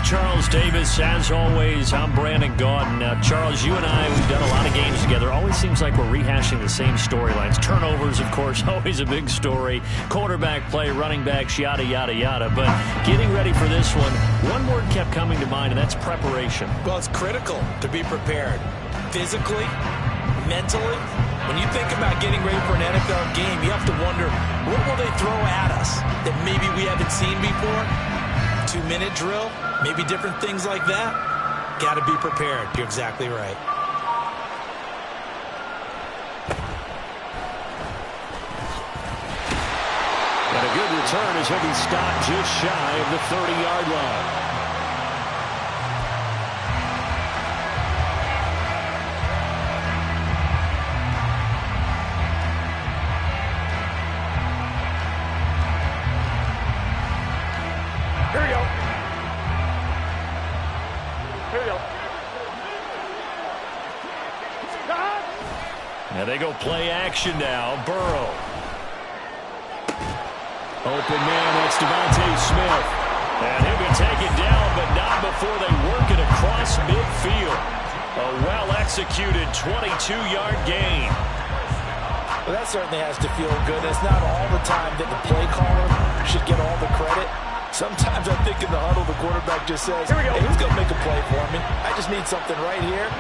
Charles Davis, as always, I'm Brandon Gaudin. Now, Charles, you and I, we've done a lot of games together. Always seems like we're rehashing the same storylines. Turnovers, of course, always a big story. Quarterback play, running backs, yada, yada, yada. But getting ready for this one word kept coming to mind, and that's preparation. Well, it's critical to be prepared. Physically, mentally. When you think about getting ready for an NFL game, you have to wonder, what will they throw at us that maybe we haven't seen before? 2-minute drill, maybe different things like that. Got to be prepared. You're exactly right. And a good return as he'll be stopped just shy of the 30-yard line. Now they go play action now. Burrow. Open man, that's Devontae Smith. And he'll be taken down, but not before they work it across midfield. A well-executed 22-yard gain. Well, that certainly has to feel good. It's not all the time that the play caller should get all the credit. Sometimes I think in the huddle, the quarterback just says, hey, who's going to make a play for me? I just need something right here.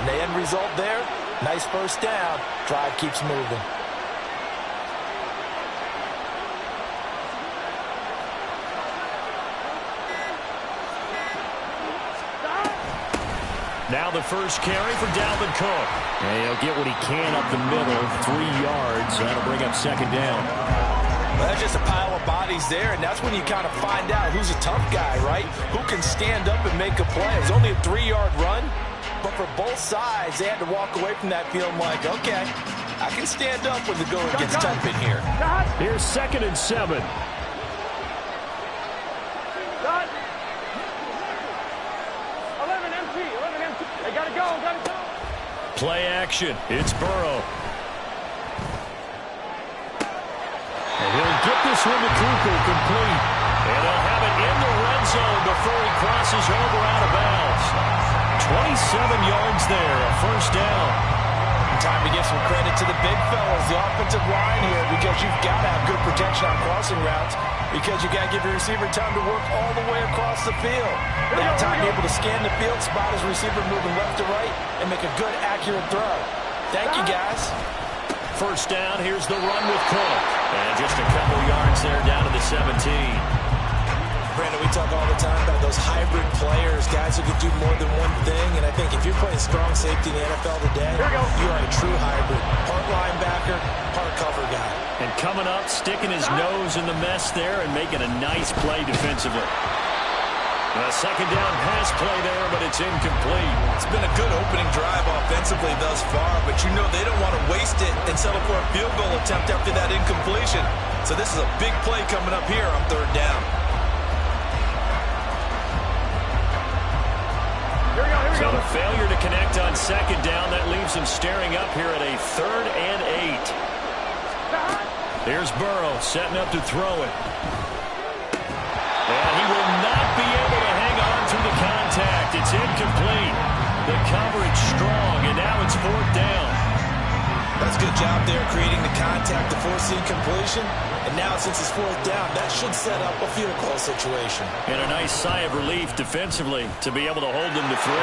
And the end result there, nice first down. Drive keeps moving. Now the first carry for Dalvin Cook. And he'll get what he can up the middle, 3 yards. That'll bring up second down. Well, that's just a pile of bodies there, and that's when you kind of find out who's a tough guy, right? Who can stand up and make a play. It was only a 3-yard run, but for both sides, they had to walk away from that feeling like, okay, I can stand up when the going gets tough in here. Here's 2nd and 7. Play action. It's Burrow. And he'll get this one to Cooper complete. And they'll have it in the red zone before he crosses over out of bounds. 27 yards there, a first down. time to give some credit to the big fellas, the offensive line here, because you've got to have good protection on crossing routes, because you got to give your receiver time to work all the way across the field. That time able to scan the field, spot his receiver moving left to right, and make a good, accurate throw. Thank you, guys. First down, here's the run with Cook. And just a couple yards there down to the 17. Brandon, we talk all the time about those hybrid players, guys who could do more than one thing. And I think if you're playing strong safety in the NFL today, you are a true hybrid. Part linebacker, part cover guy. And coming up, sticking his nose in the mess there and making a nice play defensively. A second down pass play there, but it's incomplete. It's been a good opening drive offensively thus far, but you know they don't want to waste it and settle for a field goal attempt after that incompletion. So this is a big play coming up here on third down. So the failure to connect on second down, that leaves him staring up here at a 3rd and 8. Here's Burrow setting up to throw it. And he will not be able to hang on through the contact. It's incomplete. The coverage strong, and now it's 4th down. That's a good job there creating the contact to force the incompletion. And now since it's 4th down, that should set up a field goal situation. And a nice sigh of relief defensively to be able to hold them to 3.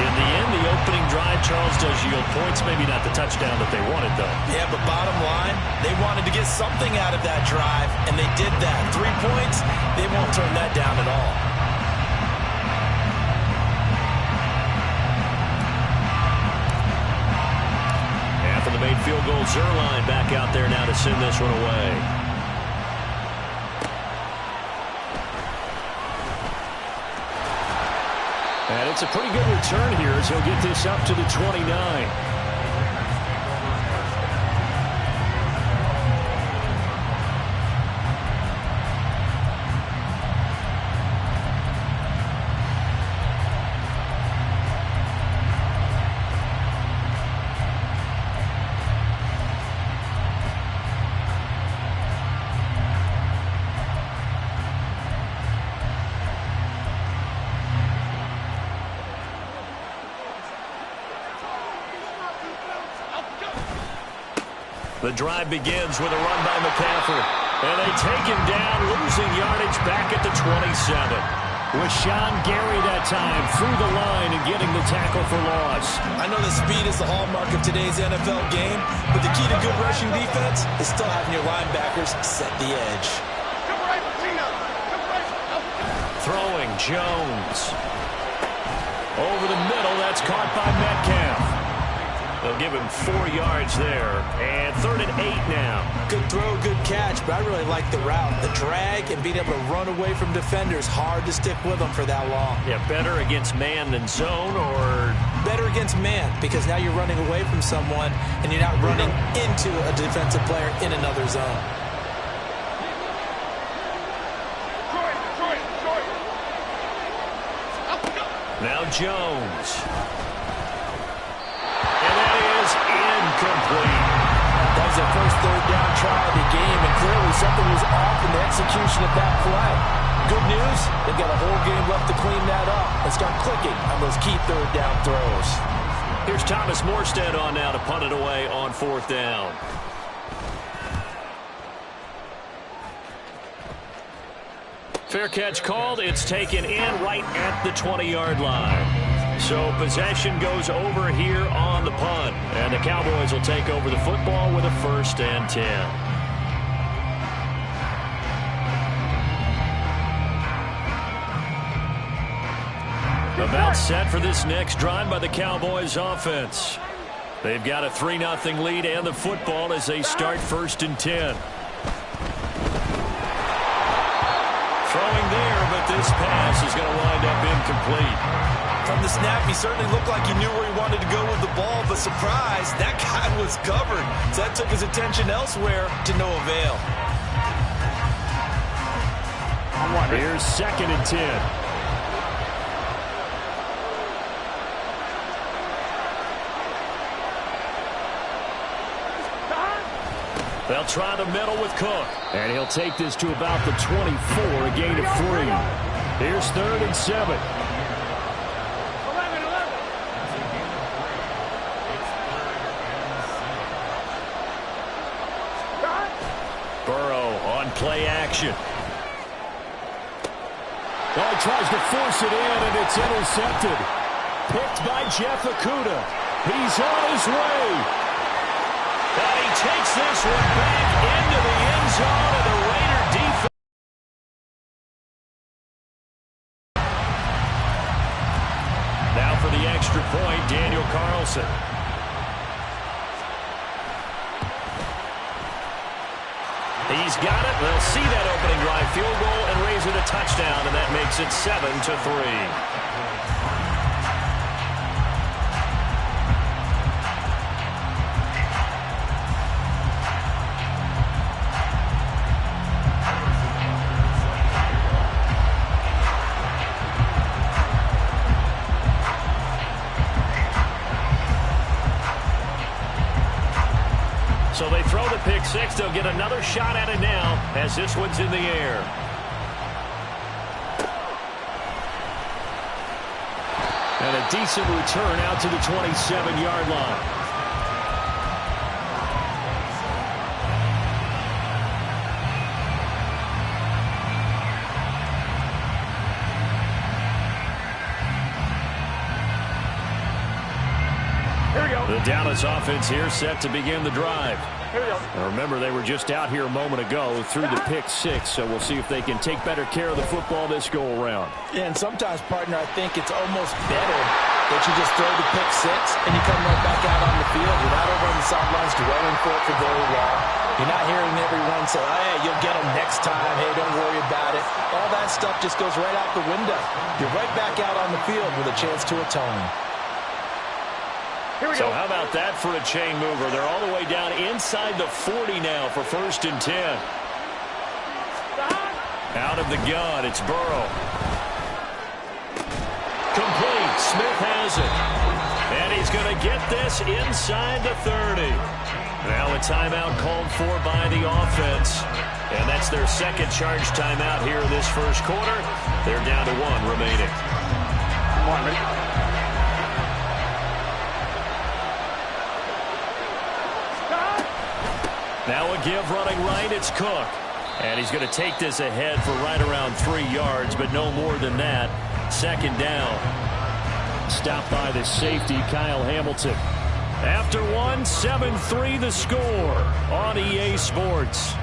In the end, the opening drive, Charles, does yield points. Maybe not the touchdown that they wanted, though. Yeah, but bottom line, they wanted to get something out of that drive, and they did that. 3 points, they won't turn that down at all. After the made field goal, Zerline back out there now to send this one away. And it's a pretty good return here as he'll get this up to the 29. The drive begins with a run by McCaffrey. And they take him down, losing yardage back at the 27. With Sean Gary that time through the line and getting the tackle for loss. I know the speed is the hallmark of today's NFL game, but the key to good rushing defense is still having your linebackers set the edge. Throwing Jones. Over the middle, that's caught by Metcalf. They'll give him 4 yards there. And 3rd and 8 now. Good throw, good catch, but I really like the route. The drag and being able to run away from defenders. Hard to stick with them for that long. Yeah, better against man than zone, or? Better against man, because now you're running away from someone and you're not running into a defensive player in another zone. Now Jones. Incomplete. That was their first 3rd down try of the game, and clearly something was off in the execution of that play. Good news, they've got a whole game left to clean that up and start clicking on those key 3rd down throws. Here's Thomas Morstead on now to punt it away on 4th down. Fair catch called. It's taken in right at the 20-yard line. So possession goes over here on the punt. And the Cowboys will take over the football with a 1st and 10. About set for this next drive by the Cowboys offense. They've got a 3-0 lead and the football as they start 1st and 10. Throwing there, but this pass is going to wind up incomplete. From the snap, he certainly looked like he knew where he wanted to go with the ball, but surprise, that guy was covered. So that took his attention elsewhere to no avail. Here's 2nd and 10. They'll try the middle with Cook. And he'll take this to about the 24, a gain of 3. Here's 3rd and 7. play action. Well, he tries to force it in, and it's intercepted. Picked by Jeff Okudah. He's on his way. And he takes this one back into the end zone of the Raider defense. Now for the extra point, Daniel Carlson. He's got it. They'll see that opening drive field goal and raise it a touchdown, and that makes it 7-3. So they throw the pick six. They'll get another shot at it now as this one's in the air. And a decent return out to the 27-yard line. The Dallas offense here set to begin the drive. Now remember, they were just out here a moment ago through the pick six, so we'll see if they can take better care of the football this go-around. Yeah, and sometimes, partner, I think it's almost better that you just throw the pick six and you come right back out on the field. You're not over on the sidelines dwelling for it for very long. You're not hearing everyone say, hey, you'll get them next time. Hey, don't worry about it. All that stuff just goes right out the window. You're right back out on the field with a chance to atone. So how about that for a chain mover? They're all the way down inside the 40 now for 1st and 10. Out of the gun, it's Burrow. Complete. Smith has it. And he's going to get this inside the 30. Now a timeout called for by the offense. And that's their second charge timeout here in this first quarter. They're down to one remaining. Come on, ready? Now a give running right, it's Cook. And he's going to take this ahead for right around 3 yards, but no more than that. Second down. Stopped by the safety, Kyle Hamilton. After one, 7-3 the score on EA Sports.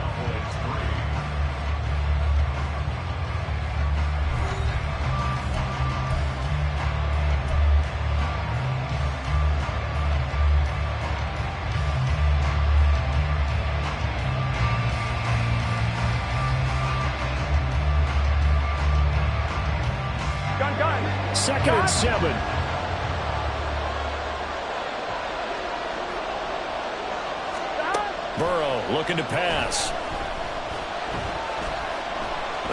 Second and 7. Burrow looking to pass.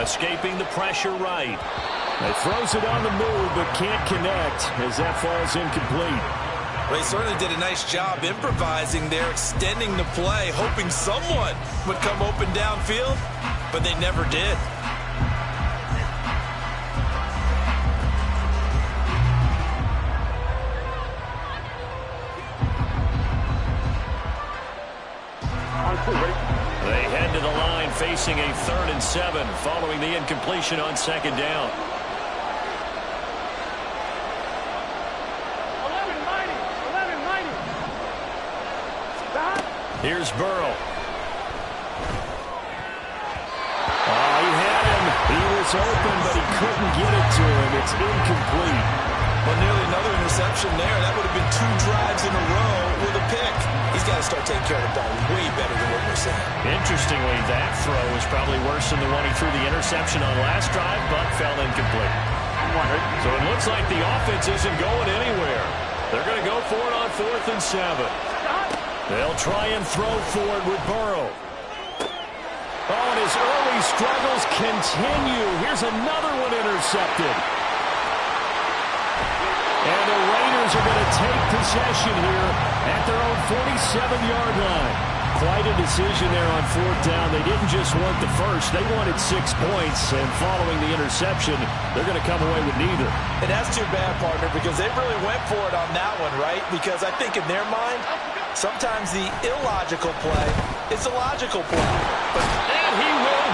Escaping the pressure right. He throws it on the move but can't connect as that falls incomplete. Well, he certainly did a nice job improvising there, extending the play, hoping someone would come open downfield, but they never did. They head to the line facing a 3rd and 7 following the incompletion on second down. Here's Burrow. Oh, he had him. He was open, but he couldn't get it to him. It's incomplete. Well, nearly another interception there. That would have been 2 drives in a row with a pick. He's got to start taking care of the ball way better than what we're seeing. Interestingly, that throw was probably worse than the one he threw the interception on last drive, but fell incomplete. So it looks like the offense isn't going anywhere. They're going to go for it on 4th and 7. They'll try and throw for it with Burrow. Oh, and his early struggles continue. Here's another one intercepted. And the Raiders are going to take possession here at their own 47-yard line. Quite a decision there on 4th down. They didn't just want the first. They wanted 6 points. And following the interception, they're going to come away with neither. And that's too bad, partner, because they really went for it on that one, right? Because I think in their mind, sometimes the illogical play is the logical play. And he will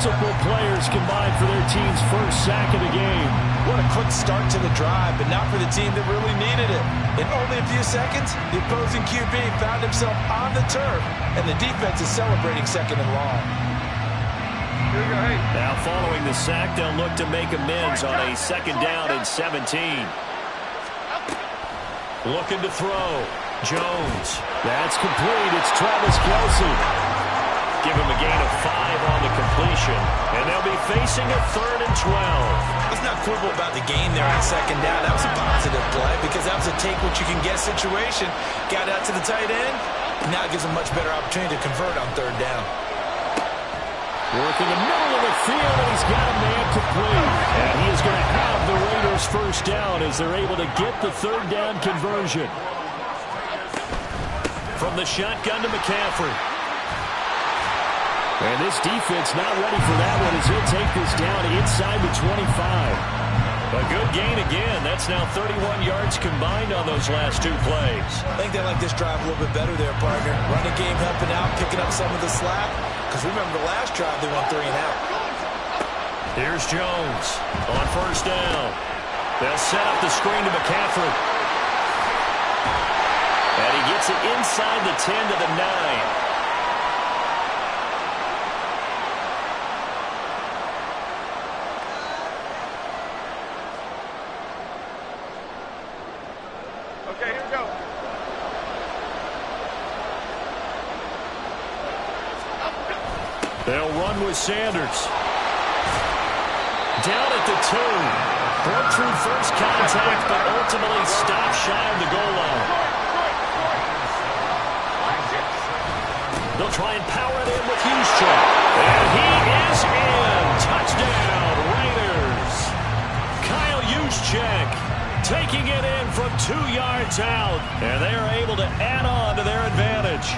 multiple players combined for their team's first sack of the game. What a quick start to the drive, but not for the team that really needed it. In only a few seconds, the opposing QB found himself on the turf, and the defense is celebrating second and long. Now following the sack, they'll look to make amends on a second down and 17. Looking to throw. Jones. That's complete. It's Travis Kelce. Give him a gain of 5 on the completion, and they'll be facing a 3rd and 12. Let's not quibble about the gain there on second down. That was a positive play because that was a take-what-you-can-get situation. Got out to the tight end. Now it gives a much better opportunity to convert on 3rd down. Working the middle of the field, and he's got a man complete. And he is going to have the Raiders first down as they're able to get the 3rd down conversion. From the shotgun to McCaffrey. And this defense not ready for that one as he'll take this down inside the 25. A good gain again. That's now 31 yards combined on those last 2 plays. I think they like this drive a little bit better there, partner. Running game helping out, picking up some of the slack. Because remember the last drive, they went 3 and out. Here's Jones on first down. They'll set up the screen to McCaffrey. And he gets it inside the 10 to the 9. Okay, here we go. They'll run with Sanders. Down at the 2. Broke through first contact, but ultimately stopped shy of the goal line. They'll try and power it in with Juszczyk. And he is in. Touchdown, Raiders. Kyle Juszczyk taking it in from 2 yards out. And they are able to add on to their advantage.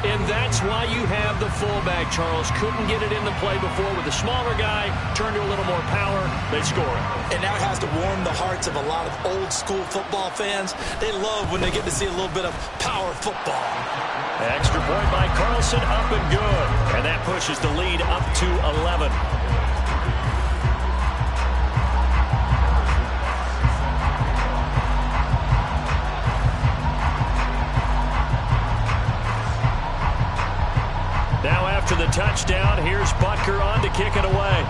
And that's why you have the fullback, Charles. Couldn't get it into play before with the smaller guy. Turned to a little more power. They score it. And that has to warm the hearts of a lot of old-school football fans. They love when they get to see a little bit of power football. Extra point by Carlson, up and good. And that pushes the lead up to 11. Now after the touchdown, here's Butker on to kick it away.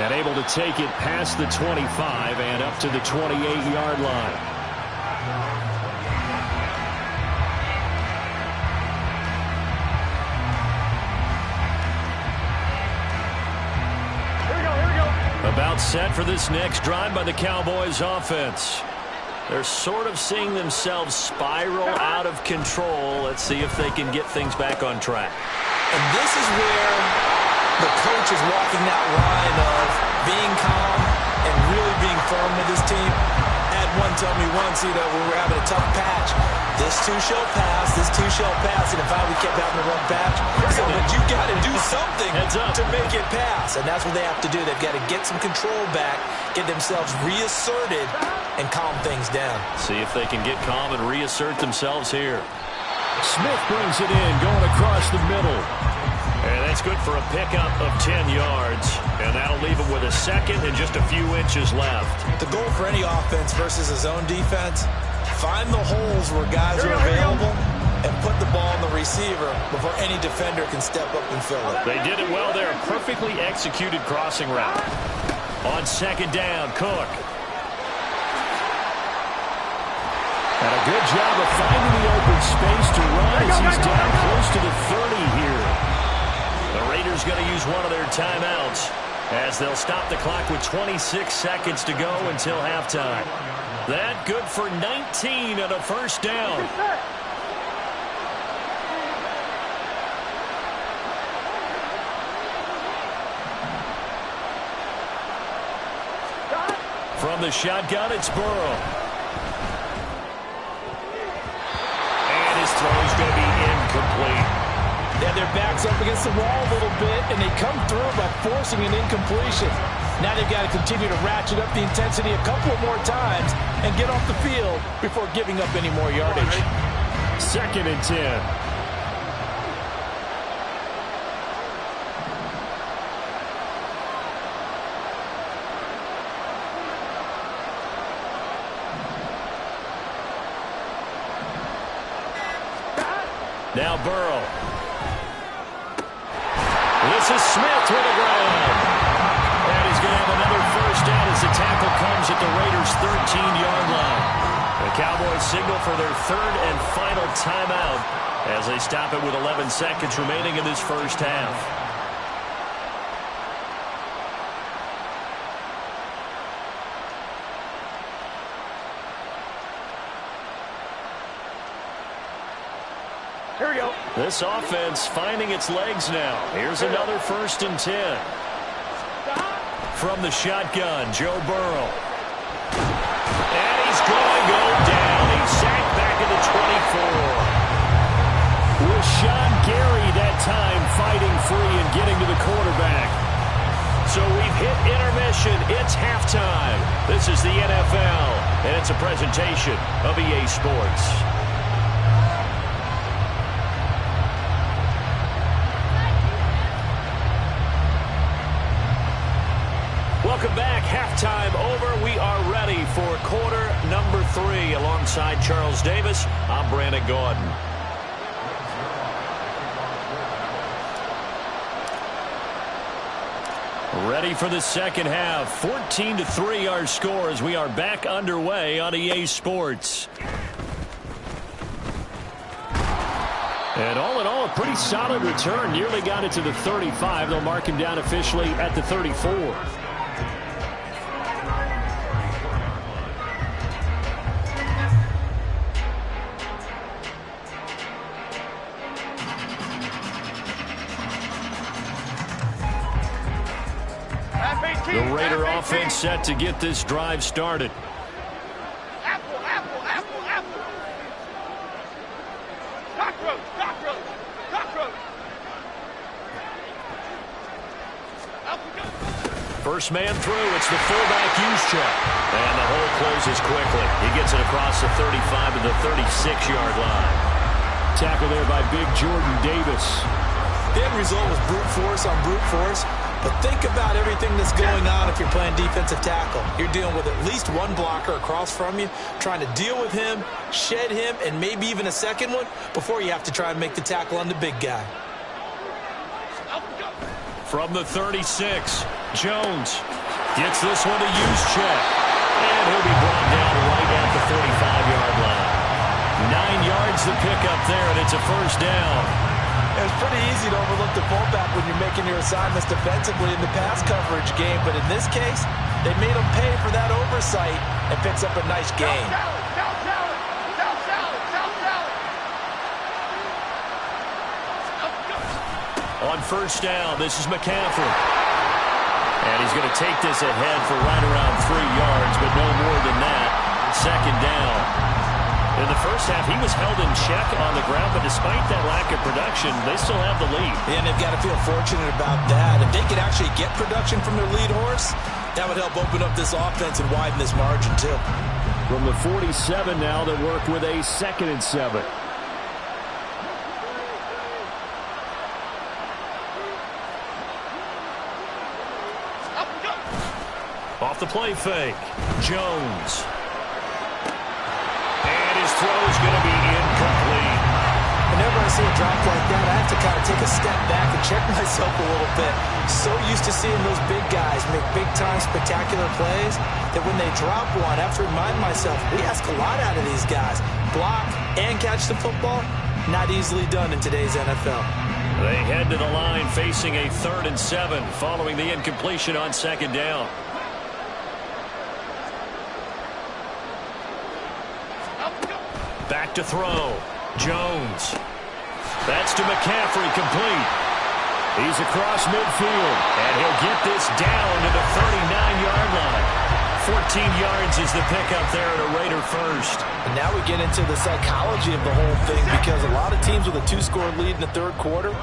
And able to take it past the 25 and up to the 28-yard line. About set for this next drive by the Cowboys offense. They're sort of seeing themselves spiral out of control. Let's see if they can get things back on track. And this is where the coach is walking that line of being calm and really being firm with his team. Had one tell me once, when we were having a tough patch, this too shall pass, this too shall pass. And if we kept having a rough patch, so but you got to do something to make it pass. And that's what they have to do. They've got to get some control back, get themselves reasserted, and calm things down. See if they can get calm and reassert themselves here. Smith brings it in, going across the middle. And that's good for a pickup of 10 yards. And that'll leave him with a second and just a few inches left. The goal for any offense versus a zone defense, find the holes where guys are available and put the ball in the receiver before any defender can step up and fill it. They did it well there. Perfectly executed crossing route. On second down, Cook. And a good job of finding the open space to run as he's down close to the 30 here. The Raiders going to use one of their timeouts as they'll stop the clock with 26 seconds to go until halftime. That good for 19 and a first down. From the shotgun, it's Burrow. And his throw's going to be incomplete. Yeah, their back's up against the wall a little bit, and they come through by forcing an incompletion. Now they've got to continue to ratchet up the intensity a couple more times and get off the field before giving up any more yardage. 2nd and 10. Now Burrow. This is Smith with the ground. And he's going to have another first down as the tackle comes at the Raiders' 13-yard line. The Cowboys signal for their 3rd and final timeout as they stop it with 11 seconds remaining in this first half. Here we go. This offense finding its legs now. Here's another 1st and 10. From the shotgun, Joe Burrow. And he's going to go down. He's sacked back at the 24. With Sean Gary that time fighting free and getting to the quarterback. So we've hit intermission. It's halftime. This is the NFL, and it's a presentation of EA Sports. Welcome back. Halftime over. We are ready for quarter number 3. Alongside Charles Davis, I'm Brandon Gordon. Ready for the second half. 14-3 our score as we are back underway on EA Sports. And all in all, a pretty solid return. Nearly got it to the 35. They'll mark him down officially at the 34. The Raider offense set to get this drive started. Apple, apple, apple, apple. Cockroach, cockroach, cockroach. Apple, go. First man through. It's the fullback use check. And the hole closes quickly. He gets it across the 35 to the 36-yard line. Tackle there by Big Jordan Davis. The end result was brute force on brute force. But think about everything that's going on if you're playing defensive tackle. You're dealing with at least one blocker across from you, trying to deal with him, shed him, and maybe even a second one before you have to try and make the tackle on the big guy. From the 36, Jones gets this one to use check. And he'll be brought down right at the 45-yard line. 9 yards the pickup there, and it's a first down. It's pretty easy to overlook the fullback when you're making your assignments defensively in the pass coverage game, but in this case, they made him pay for that oversight and picks up a nice gain. On first down, this is McCaffrey. And he's going to take this ahead for right around 3 yards, but no more than that. Second down. In the first half, he was held in check on the ground, but despite that lack of production, they still have the lead. And they've got to feel fortunate about that. If they could actually get production from their lead horse, that would help open up this offense and widen this margin, too. From the 47 now, they work with a 2nd and 7. Off the play fake, Jones. His throw is going to be incomplete. Whenever I see a drop like that, I have to kind of take a step back and check myself a little bit. So used to seeing those big guys make big-time spectacular plays that when they drop one, I have to remind myself, we ask a lot out of these guys. Block and catch the football, not easily done in today's NFL. They head to the line facing a 3rd and 7 following the incompletion on second down. Back to throw. Jones. That's to McCaffrey, complete. He's across midfield, and he'll get this down to the 39-yard line. 14 yards is the pickup there at a Raider first. And now we get into the psychology of the whole thing, because a lot of teams with a 2-score lead in the third quarter,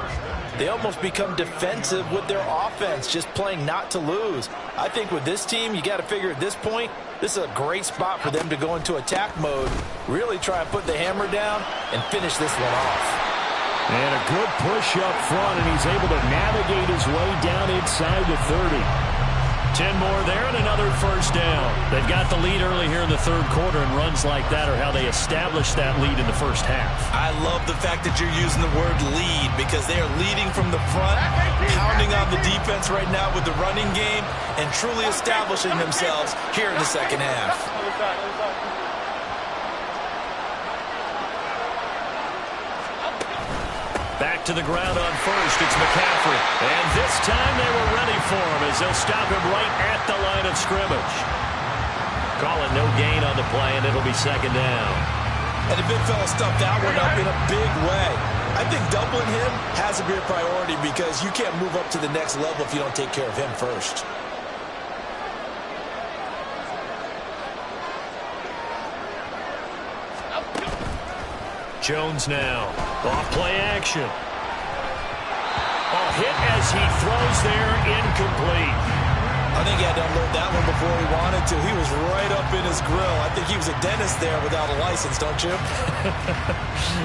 they almost become defensive with their offense, just playing not to lose. I think with this team, you got to figure at this point, this is a great spot for them to go into attack mode, really try and put the hammer down and finish this one off. And a good push up front, and he's able to navigate his way down inside the 30. 10 more there and another first down. They've got the lead early here in the third quarter, and runs like that are how they establish that lead in the first half. I love the fact that you're using the word lead because they are leading from the front, pounding on the defense right now with the running game, and truly establishing themselves here in the second half. Back to the ground on first. It's McCaffrey. And this time they were ready for him as they'll stop him right at the line of scrimmage. Calling no gain on the play, and it'll be second down. And the big fella stuffed that one up in a big way. I think doubling him has to be a priority because you can't move up to the next level if you don't take care of him first. Jones now. Off play action. Hit as he throws there, incomplete. I think he had to unload that one before he wanted to. He was right up in his grill. I think he was a dentist there without a license, don't you?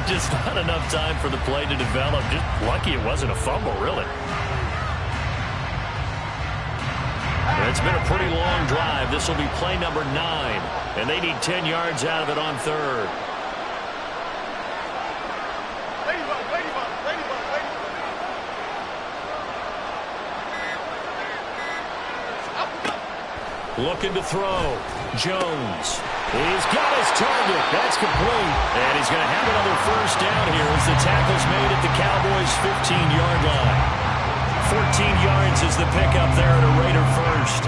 Just not enough time for the play to develop. Just lucky it wasn't a fumble, really. It's been a pretty long drive. This will be play number 9, and they need 10 yards out of it on third. Looking to throw. Jones. He's got his target. That's complete. And he's going to have another first down here as the tackle's made at the Cowboys' 15-yard line. 14 yards is the pickup there at a Raider first.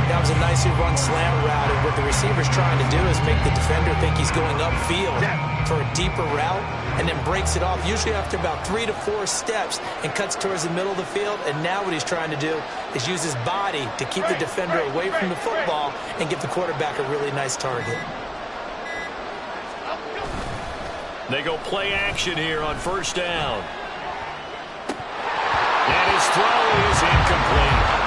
That was a nicely run slant route, and what the receiver's trying to do is make the defender think he's going upfield for a deeper route, and then breaks it off, usually after about 3 to 4 steps, and cuts towards the middle of the field. And now what he's trying to do is use his body to keep the defender away from the football and give the quarterback a really nice target. They go play action here on first down. And his throw is incomplete.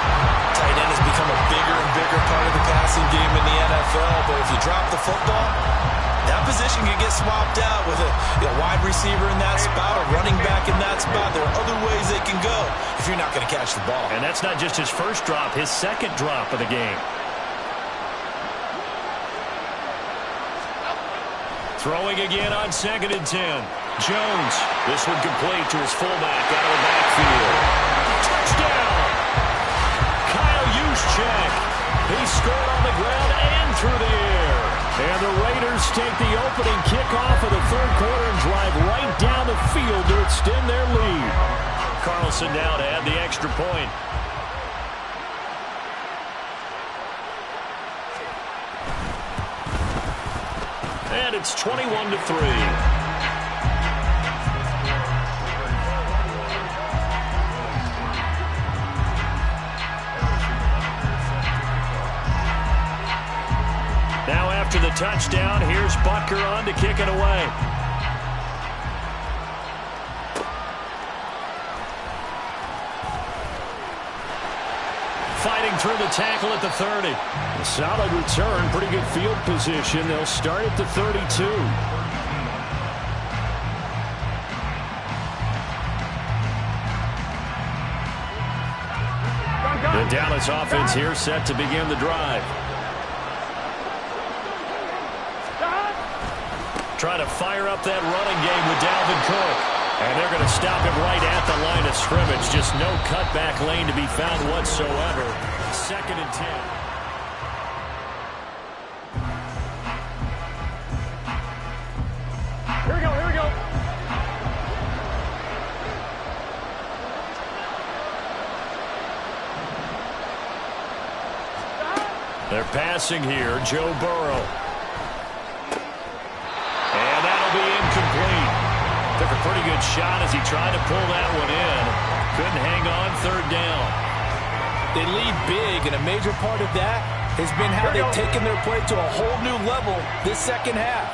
Tight end has become a bigger and bigger part of the passing game in the NFL, but if you drop the football, that position can get swapped out with a wide receiver in that spot, a running back in that spot. There are other ways they can go if you're not going to catch the ball. And that's not just his first drop, his second drop of the game. Throwing again on 2nd and 10. Jones, this one complete to his fullback out of the backfield. Touchdown! Check. He scored on the ground and through the air. And the Raiders take the opening kickoff of the third quarter and drive right down the field to extend their lead. Carlson now to add the extra point. And it's 21-3. Now after the touchdown, here's Butker on to kick it away. Fighting through the tackle at the 30. A solid return, pretty good field position. They'll start at the 32. The Dallas offense here set to begin the drive. Trying to fire up that running game with Dalvin Cook. And they're going to stop him right at the line of scrimmage. Just no cutback lane to be found whatsoever. 2nd and 10. Here we go, here we go. They're passing here. Joe Burrow. And that'll be incomplete. Took a pretty good shot as he tried to pull that one in. Couldn't hang on 3rd down. They lead big, and a major part of that has been how they've taken their play to a whole new level this second half.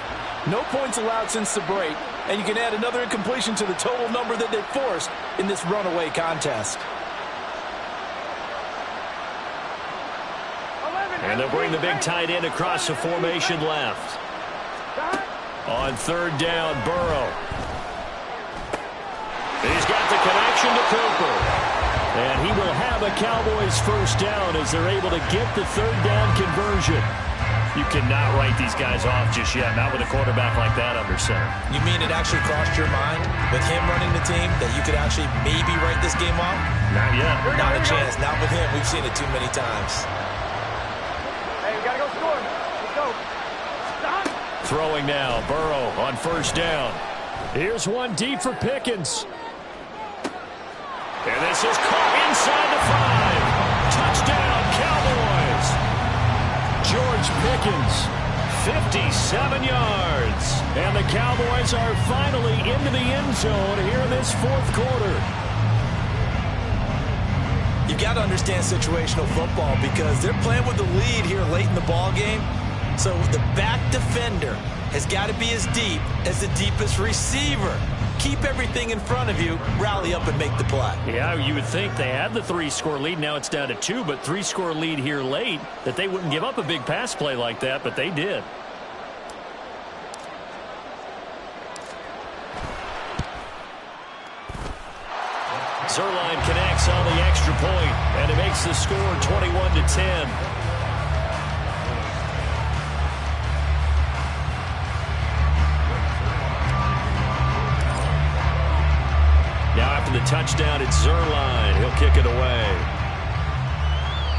No points allowed since the break, and you can add another incompletion to the total number that they forced in this runaway contest. And they'll bring the big tight end across the formation left. On third down, Burrow. He's got the connection to Cooper. And he will have a Cowboys first down as they're able to get the third down conversion. You cannot write these guys off just yet, not with a quarterback like that under center. You mean it actually crossed your mind with him running the team that you could actually maybe write this game off? Not yet. Not a chance. Not with him. We've seen it too many times. Hey, we gotta go score. Let's go. Stop. Throwing now, Burrow on first down. Here's one deep for Pickens. And this is caught inside the 5. Touchdown, Cowboys. George Pickens, 57 yards. and the Cowboys are finally into the end zone here in this fourth quarter. You've got to understand situational football because they're playing with the lead here late in the ball game. So the back defender has got to be as deep as the deepest receiver. Keep everything in front of you, rally up and make the play. Yeah, you would think they had the 3-score lead. Now it's down to 2, but 3-score lead here late, that they wouldn't give up a big pass play like that, but they did. Zerline connects on the extra point, and it makes the score 21-10. Now after the touchdown, it's Zerline. He'll kick it away.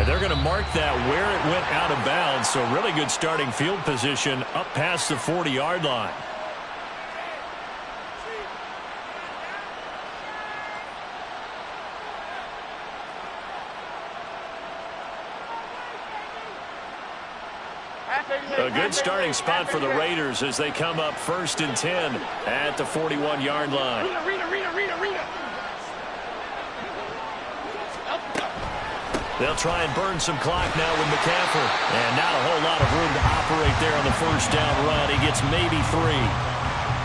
And they're going to mark that where it went out of bounds, so really good starting field position up past the 40-yard line. A good starting spot for the Raiders as they come up 1st and 10 at the 41-yard line. They'll try and burn some clock now with McCaffrey. And not a whole lot of room to operate there on the first down run. He gets maybe 3.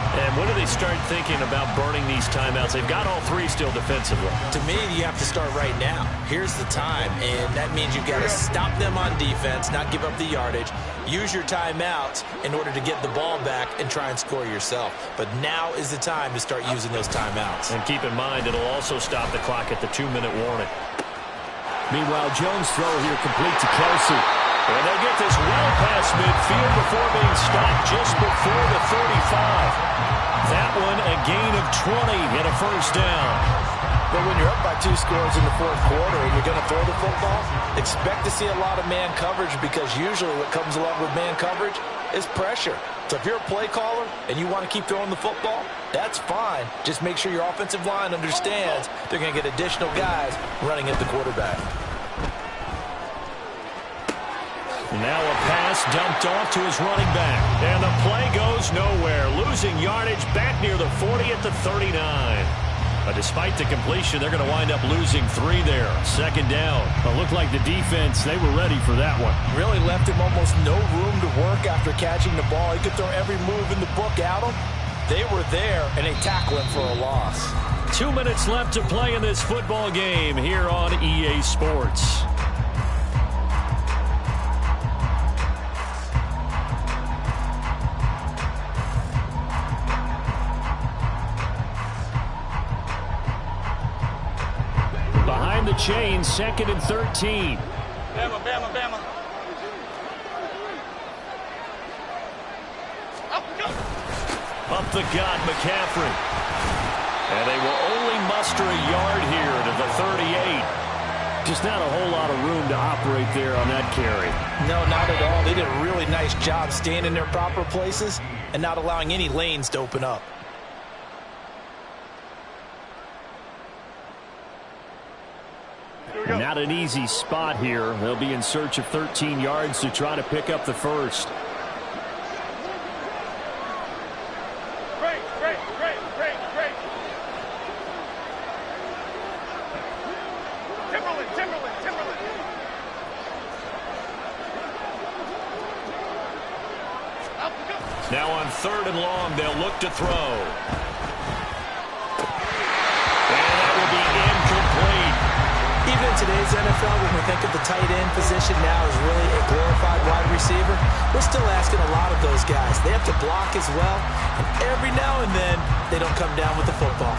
And when do they start thinking about burning these timeouts? They've got all 3 still defensively. To me, you have to start right now. Here's the time, and that means you've got to stop them on defense, not give up the yardage. Use your timeouts in order to get the ball back and try and score yourself. But now is the time to start using those timeouts. And keep in mind, it'll also stop the clock at the 2-minute warning. Meanwhile, Jones' throw here complete to Kelsey. And they'll get this well past midfield before being stopped just before the 35. That one a gain of 20 and a first down. But when you're up by 2 scores in the fourth quarter and you're going to throw the football, expect to see a lot of man coverage because usually what comes along with man coverage is pressure. So if you're a play caller and you want to keep throwing the football, that's fine. Just make sure your offensive line understands they're going to get additional guys running at the quarterback. Now a pass dumped off to his running back. And the play goes nowhere. Losing yardage back near the 40 at the 39. But despite the completion, they're going to wind up losing 3 there. 2nd down. It looked like the defense, they were ready for that one. Really left him almost no room to work after catching the ball. He could throw every move in the book at him. They were there, and they tackled him for a loss. 2 minutes left to play in this football game here on EA Sports. Behind the chain, 2nd and 13. Bama, Bama, Bama. Up the gut, McCaffrey. And they will only muster a yard here to the 38. Just not a whole lot of room to operate there on that carry. No, not at all. They did a really nice job staying in their proper places and not allowing any lanes to open up. Not an easy spot here. They'll be in search of 13 yards to try to pick up the first. Great. Timberland. Now on 3rd and long. They'll look to throw. And that will be incomplete. Even in today's NFL, when we think of the tight end position now as really a glorified wide receiver, we're still asking a lot of those guys. They have to block as well, and every now and then, they don't come down with the football.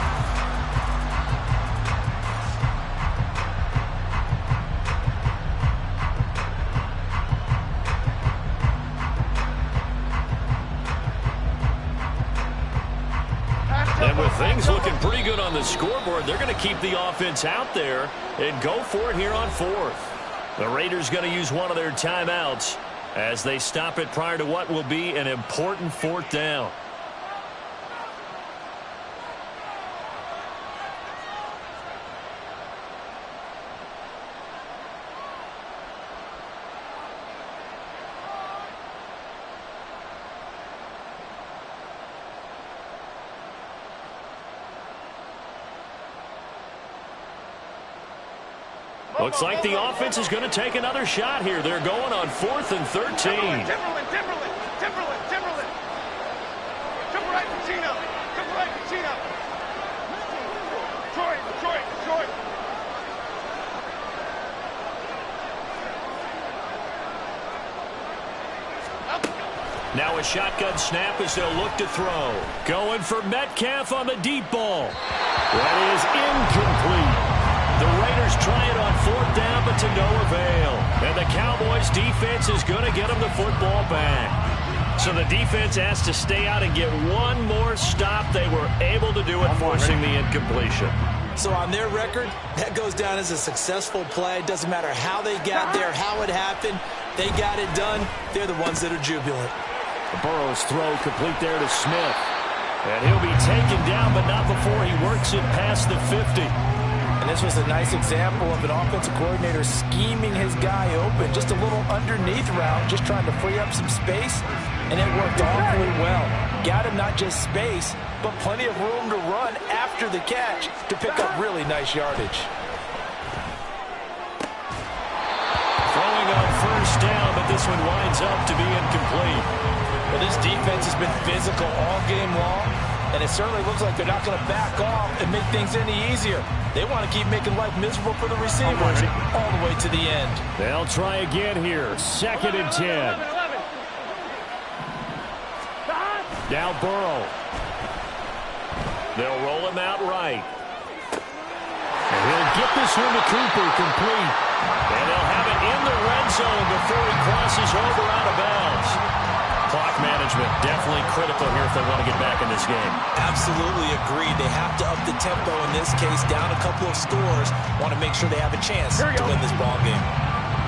And with things looking pretty good on the scoreboard, they're going to keep the offense out there and go for it here on 4th. The Raiders going to use one of their timeouts as they stop it prior to what will be an important 4th down. Looks like the offense is going to take another shot here. They're going on 4th and 13. Timberland. Triple right, Pacino. Detroit. Now a shotgun snap as they'll look to throw. Going for Metcalf on the deep ball. That is incomplete. The Raiders try it on 4th down, but to no avail. And the Cowboys' defense is going to get them the football back. So the defense has to stay out and get one more stop. They were able to do it, forcing the incompletion. So on their record, that goes down as a successful play. Doesn't matter how they got there, how it happened. They got it done. They're the ones that are jubilant. Burrow's throw complete there to Smith. And he'll be taken down, but not before he works it past the 50. And this was a nice example of an offensive coordinator scheming his guy open. Just a little underneath route, just trying to free up some space. And it worked awfully well. Got him not just space, but plenty of room to run after the catch to pick up really nice yardage. Throwing on 1st down, but this one winds up to be incomplete. Well, this defense has been physical all game long, and it certainly looks like they're not going to back off and make things any easier. They want to keep making life miserable for the receivers all the way to the end. They'll try again here. 2nd and 10. Now Burrow. They'll roll him out right. And he'll get this one to Cooper, complete. And they'll have it in the red zone before he crosses over out of bounds. Clock management definitely critical here if they want to get back in this game. Absolutely agreed. They have to up the tempo in this case, down a couple of scores. Want to make sure they have a chance to win this ball game.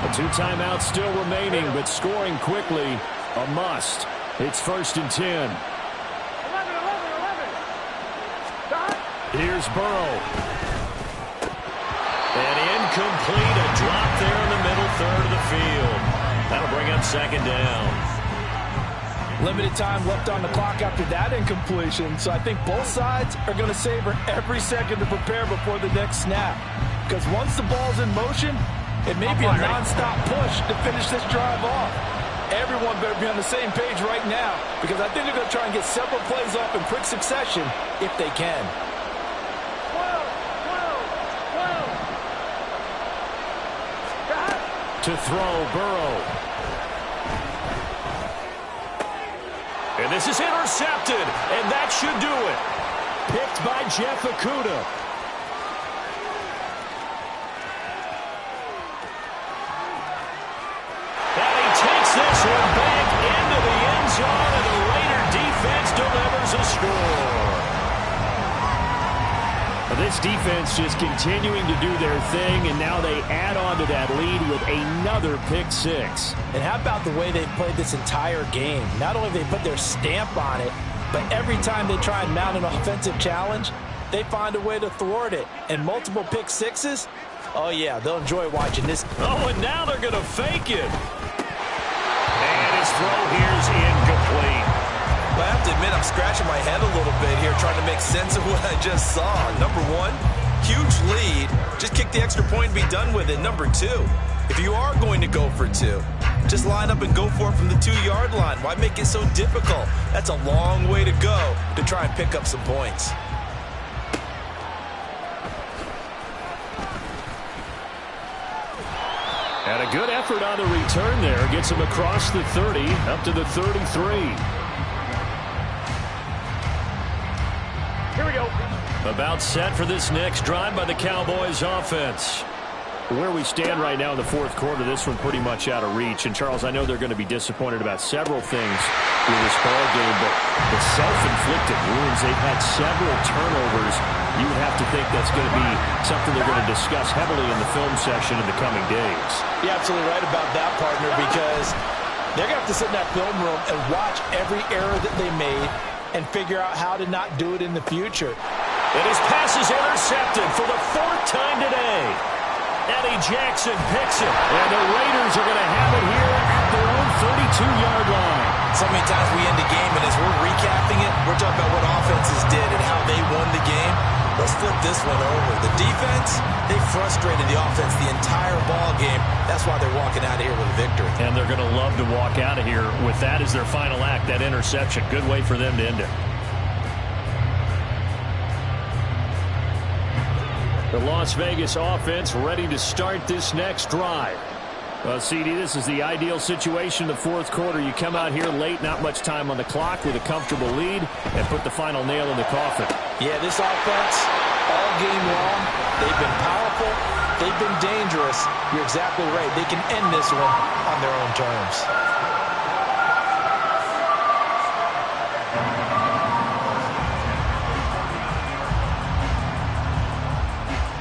The 2 timeouts still remaining, but scoring quickly, a must. It's 1st and 10. 11. Here's Burrow. And incomplete, a drop there in the middle 3rd of the field. That'll bring up 2nd down. Limited time left on the clock after that incompletion, so I think both sides are going to savor every second to prepare before the next snap. Because once the ball's in motion, it may be a non-stop push to finish this drive off. Everyone better be on the same page right now, because I think they're going to try and get several plays off in quick succession if they can. 12. To throw, Burrow. And this is intercepted, and that should do it. Picked by Jeff Okudah. And he takes this one back into the end zone, and the Raider defense delivers a score. This defense just continuing to do their thing, and now they add on to that lead with another pick 6. And how about the way they've played this entire game? Not only have they put their stamp on it, but every time they try and mount an offensive challenge, they find a way to thwart it. And multiple pick 6s, oh yeah, they'll enjoy watching this. Oh, and now they're going to fake it. And his throw here's incomplete. Well, I have to admit, I'm scratching my head a little bit here trying to make sense of what I just saw. Number 1, huge lead. Just kick the extra point and be done with it. Number 2, if you are going to go for 2, Just line up and go for it from the 2-yard line. Why make it so difficult? That's a long way to go to try and pick up some points. And a good effort on the return there. Gets him across the 30, up to the 33. Here we go. About set for this next drive by the Cowboys offense. Where we stand right now in the fourth quarter, this one pretty much out of reach. And, Charles, I know they're going to be disappointed about several things in this ball game, but the self-inflicted wounds, they've had several turnovers. You would have to think that's going to be something they're going to discuss heavily in the film session in the coming days. You're absolutely right about that, partner, because they're going to have to sit in that film room and watch every error that they made and figure out how to not do it in the future. And his pass is intercepted for the 4th time today. Eddie Jackson picks it. And the Raiders are going to have it here at their own 32-yard line. So many times we end the game, and as we're recapping it, we're talking about what offenses did and how they won the game. Let's flip this one over. The defense, they frustrated the offense the entire ball game. That's why they're walking out of here with a victory. And they're going to love to walk out of here with that as their final act, that interception. Good way for them to end it. The Las Vegas offense ready to start this next drive. Well, CD, this is the ideal situation in the fourth quarter. You come out here late, not much time on the clock with a comfortable lead, and put the final nail in the coffin. Yeah, this offense, all game long, they've been powerful, they've been dangerous. You're exactly right. They can end this one on their own terms.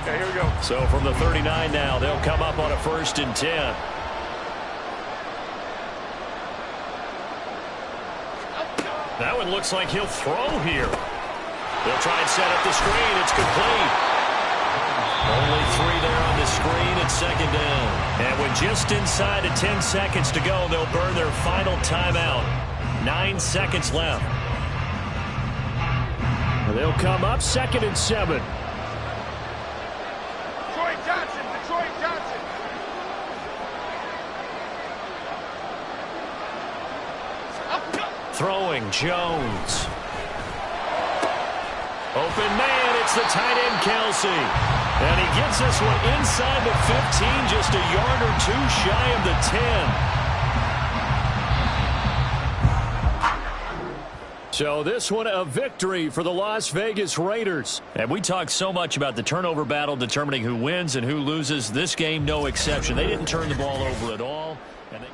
Okay, here we go. So from the 39 now, they'll come up on a 1st and 10. That one looks like he'll throw here. They'll try and set up the screen. It's complete. Only 3 there on the screen. It's 2nd down. And with just inside of 10 seconds to go, they'll burn their final timeout. 9 seconds left. They'll come up 2nd and 7. Detroit Johnson. Throwing Jones. Open man, it's the tight end Kelsey. And he gets this one inside the 15, just a yard or 2 shy of the 10. So this one a victory for the Las Vegas Raiders. And we talk so much about the turnover battle determining who wins and who loses. This game, no exception. They didn't turn the ball over at all. And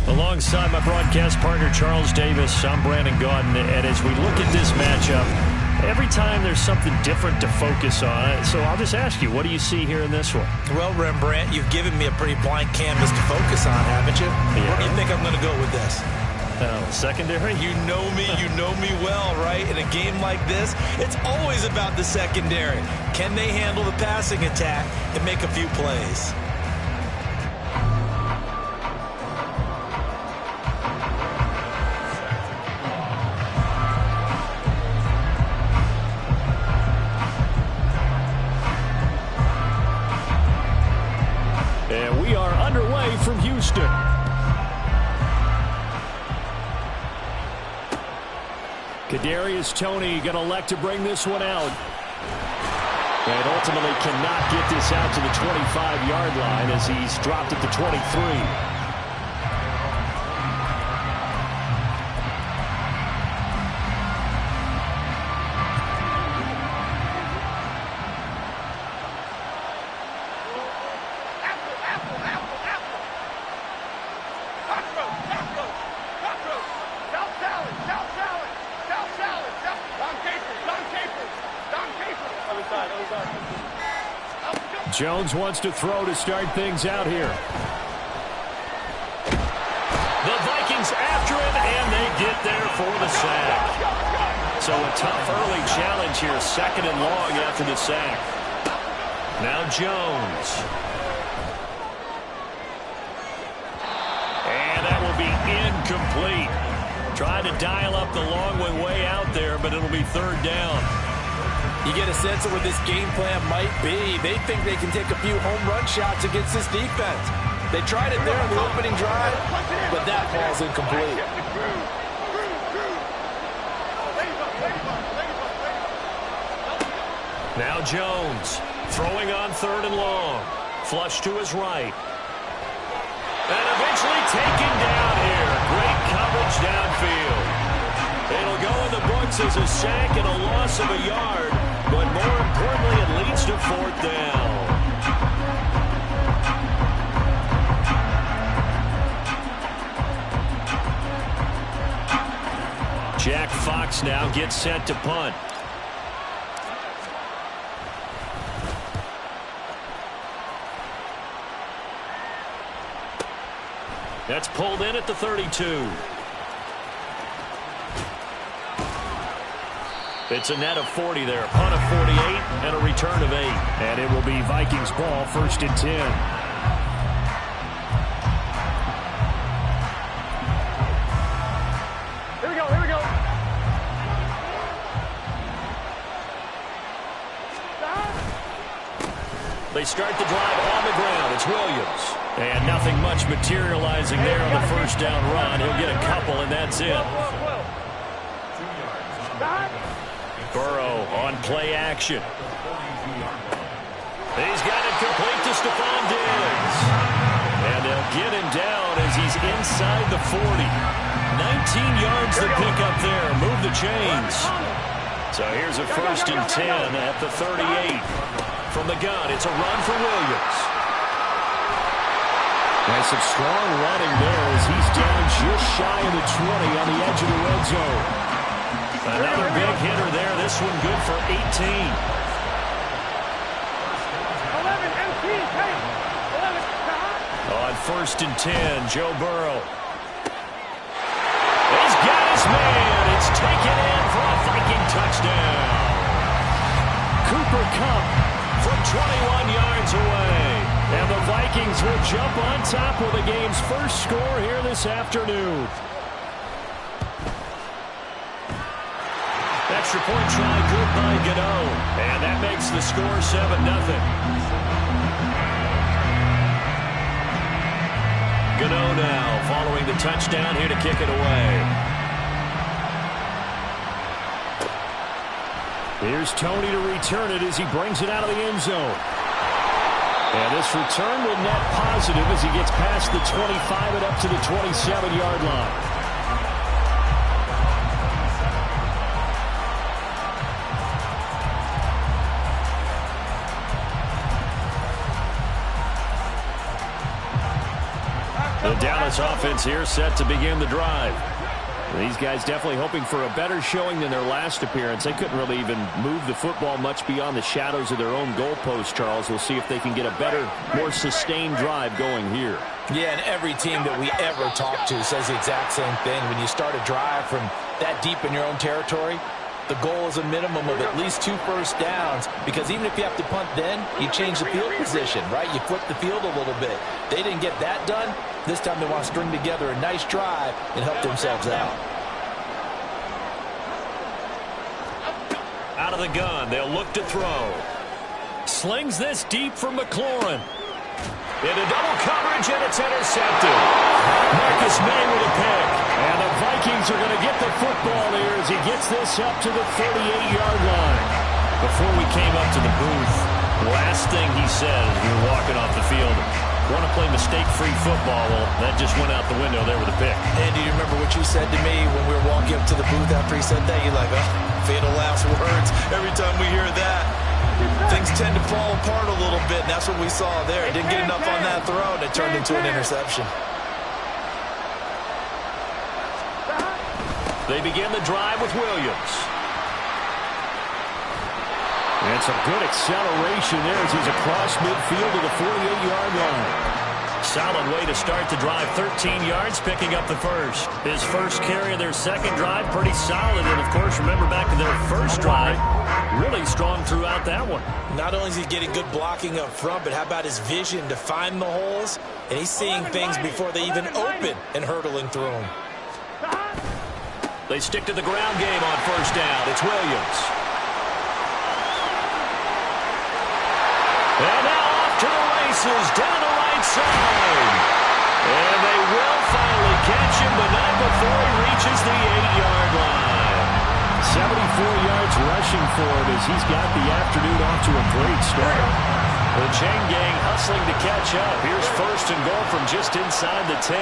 Alongside my broadcast partner, Charles Davis, I'm Brandon Gaudin, and as we look at this matchup, every time there's something different to focus on. So I'll just ask you, what do you see here in this one? Well, Rembrandt, you've given me a pretty blank canvas to focus on, haven't you? Yeah. Where do you think I'm going to go with this? Secondary? You know me well, right? In a game like this, it's always about the secondary. Can they handle the passing attack and make a few plays? Kadarius Toney going to elect to bring this one out. And ultimately cannot get this out to the 25-yard line as he's dropped at the 23. Jones wants to throw to start things out here. The Vikings after it, and they get there for the sack. So a tough early challenge here, 2nd and long after the sack. Now Jones. And that will be incomplete. Tried to dial up the long way out there, but it'll be 3rd down. You get a sense of what this game plan might be. They think they can take a few home run shots against this defense. They tried it there in the opening drive, but that ball's incomplete. Now Jones throwing on 3rd and long. Flush to his right. And eventually taken down here. Great coverage downfield. It'll go in the books as a sack and a loss of a yard. But more importantly, it leads to 4th down. Jack Fox now gets set to punt. That's pulled in at the 32. It's a net of 40 there. Punt of 48 and a return of 8. And it will be Vikings ball, 1st and 10. Here we go, here we go. They start the drive on the ground. It's Williams. And nothing much materializing there on the 1st down run. He'll get a couple, and that's it. Burrow on play action. He's got it complete to Stephon Diggs. And they'll get him down as he's inside the 40. 19 yards to pick up there. Move the chains. So here's a 1st and 10 at the 38. From the gun, it's a run for Williams. And some strong running there as he's down just shy of the 20 on the edge of the red zone. Another big hitter there. This one good for 18. 11, MT, 11, on 1st and 10, Joe Burrow. He's got his man. It's taken in for a Viking touchdown. Cooper Kupp from 21 yards away. And the Vikings will jump on top with the game's first score here this afternoon. Extra point try good by Gano. And that makes the score 7-0. Gano now following the touchdown here to kick it away. Here's Toney to return it as he brings it out of the end zone. And this return will net positive as he gets past the 25 and up to the 27-yard line. The Dallas offense here set to begin the drive. These guys definitely hoping for a better showing than their last appearance. They couldn't really even move the football much beyond the shadows of their own goalpost, Charles. We'll see if they can get a better, more sustained drive going here. Yeah, and every team that we ever talk to says the exact same thing. When you start a drive from that deep in your own territory, the goal is a minimum of at least 2 first downs, because even if you have to punt then, you change the field position, right? You flip the field a little bit. They didn't get that done. This time they want to string together a nice drive and help themselves out. Out of the gun, they'll look to throw. Slings this deep for McLaurin. Into double coverage, and it's intercepted. Marcus May with a pick. And the Vikings are going to get the football here as as he gets this up to the 38-yard line. Before we came up to the booth, last thing he said as we were walking off the field, want to play mistake-free football. Well, that just went out the window there with a pick. And do you remember what you said to me when we were walking up to the booth after he said that? You're like, oh, fatal last words. Every time we hear that, things tend to fall apart a little bit, and that's what we saw there. Didn't get enough on that throw, and it turned into an interception. They begin the drive with Williams. And some good acceleration there as he's across midfield to the 48-yard line. Solid way to start the drive. 13 yards, picking up the first. His first carry of their second drive, pretty solid. And, of course, remember back to their first drive, really strong throughout that one. Not only is he getting good blocking up front, but how about his vision to find the holes? And he's seeing things before they even open and hurtling through them. They stick to the ground game on first down. It's Williams. And now off to the races down the right side. And they will finally catch him, but not before he reaches the 8-yard line. 74 yards rushing for him as he's got the afternoon off to a great start. The chain gang hustling to catch up. Here's first and goal from just inside the 10.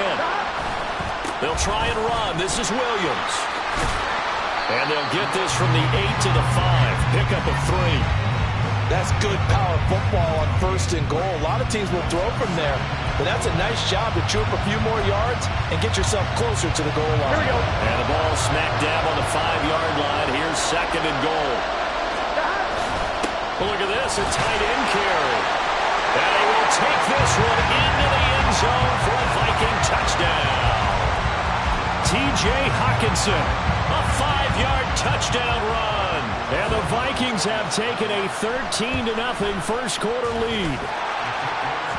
They'll try and run. This is Williams. And they'll get this from the 8 to the 5. Pickup of 3. That's good power football on first and goal. A lot of teams will throw from there, but that's a nice job to chew up a few more yards and get yourself closer to the goal line. Here we go. And the ball smack dab on the 5-yard line. Here's second and goal. Well, look at this, a tight end carry. And they will take this one into the end zone for a Viking touchdown. T.J. Hawkinson, a 5-yard touchdown run. And the Vikings have taken a 13-0 first quarter lead.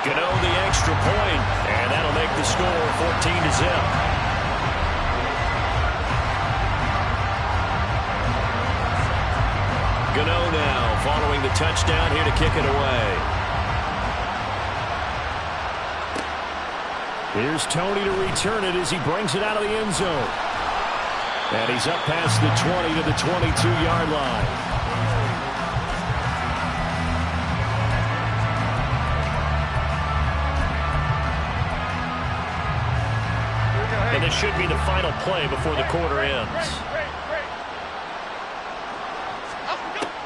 Gano the extra point, and that'll make the score 14-0. Gano now following the touchdown here to kick it away. Here's Tony to return it as he brings it out of the end zone. And he's up past the 20 to the 22-yard line. And this should be the final play before the quarter ends.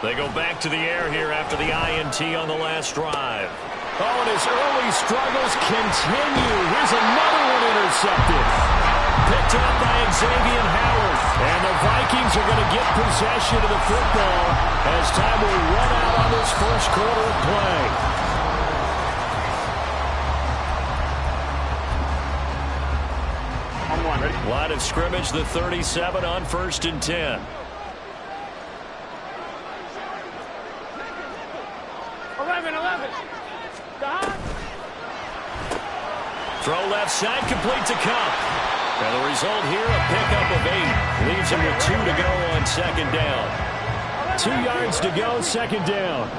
They go back to the air here after the INT on the last drive. Oh, and his early struggles continue. Here's another one intercepted. Picked up by Xavier Howard. And the Vikings are going to get possession of the football as time will run out on this first quarter of play. Line of scrimmage, the 37 on first and 10. Throw left side, complete to Cup. And the result here, a pickup of 8. Leaves him with 2 to go on second down. 2 yards to go, second down.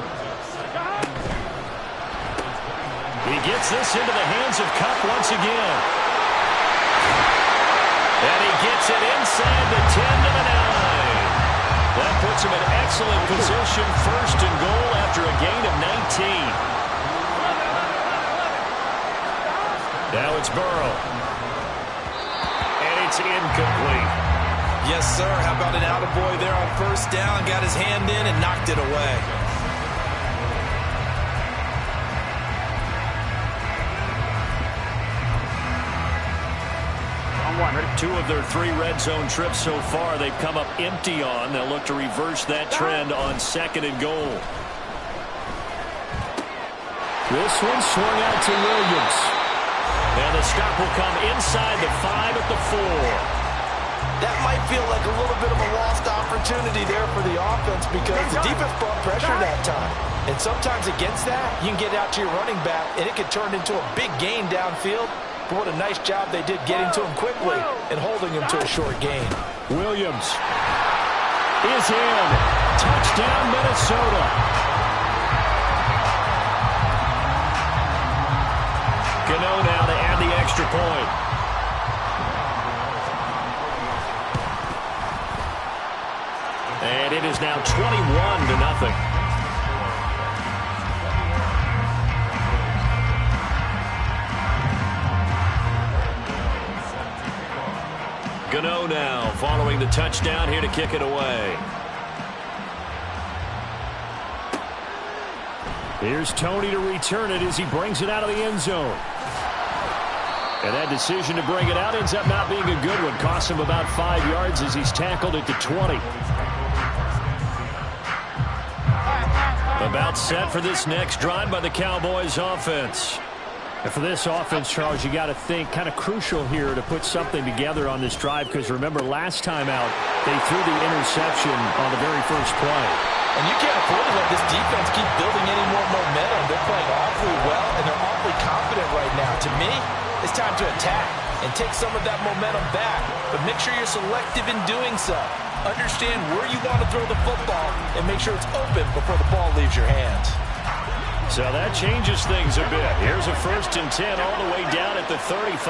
He gets this into the hands of Cup once again. And he gets it inside the 10 to the 9. That puts him in excellent position, first and goal after a gain of 19. Now it's Burrow. And it's incomplete. Yes, sir. How about an attaboy there on first down? Got his hand in and knocked it away. Two of their 3 red zone trips so far they've come up empty on. They'll look to reverse that trend on second and goal. This one swung out to Williams. And the stop will come inside the 5 at the 4. That might feel like a little bit of a lost opportunity there for the offense because the defense brought pressure that time. And sometimes against that, you can get out to your running back, and it can turn into a big gain downfield. But what a nice job they did getting to him quickly and holding him to a short gain. Williams is in. Touchdown, Minnesota. Gano now to add the extra point. is now 21-0. Gano now following the touchdown here to kick it away. Here's Tony to return it as he brings it out of the end zone. And that decision to bring it out ends up not being a good one. Costs him about 5 yards as he's tackled at the 20. About set for this next drive by the Cowboys offense. And for this offense, Charles, you got to think kind of crucial here to put something together on this drive, because remember last time out they threw the interception on the very first play. And you can't afford to let this defense keep building any more momentum. They're playing awfully well, and they're awfully confident right now. To me, it's time to attack and take some of that momentum back. But make sure you're selective in doing so. Understand where you want to throw the football and make sure it's open before the ball leaves your hands. So that changes things a bit. Here's a 1st and 10 all the way down at the 35.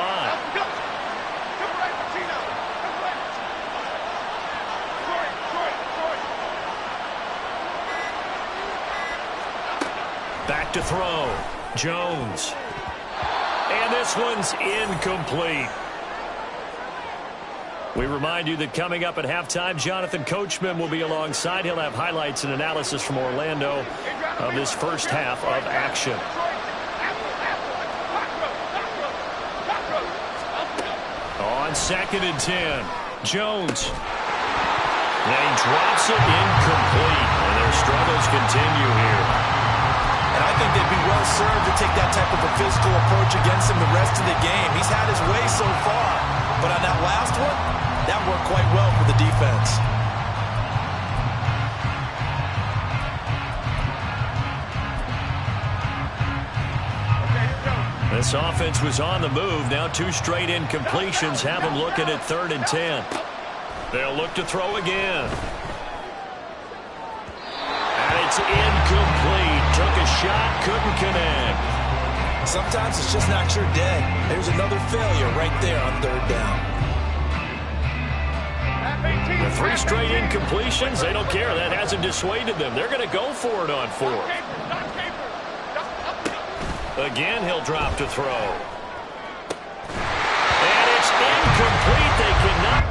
Back to throw. Jones. And this one's incomplete. We remind you that coming up at halftime, Jonathan Coachman will be alongside. He'll have highlights and analysis from Orlando of this first half of action. On 2nd and 10, Jones. And he drops it incomplete. And their struggles continue here. And I think they'd be well served to take that type of a physical approach against him the rest of the game. He's had his way so far. But on that last one, that worked quite well for the defense. This offense was on the move. Now 2 straight incompletions have them looking at 3rd and 10. They'll look to throw again. And it's incomplete. Took a shot, couldn't connect. Sometimes it's just not your day. There's another failure right there on 3rd down. The 3 straight incompletions, they don't care. That hasn't dissuaded them. They're going to go for it on 4th. Again, he'll drop to throw. And it's incomplete. They cannot.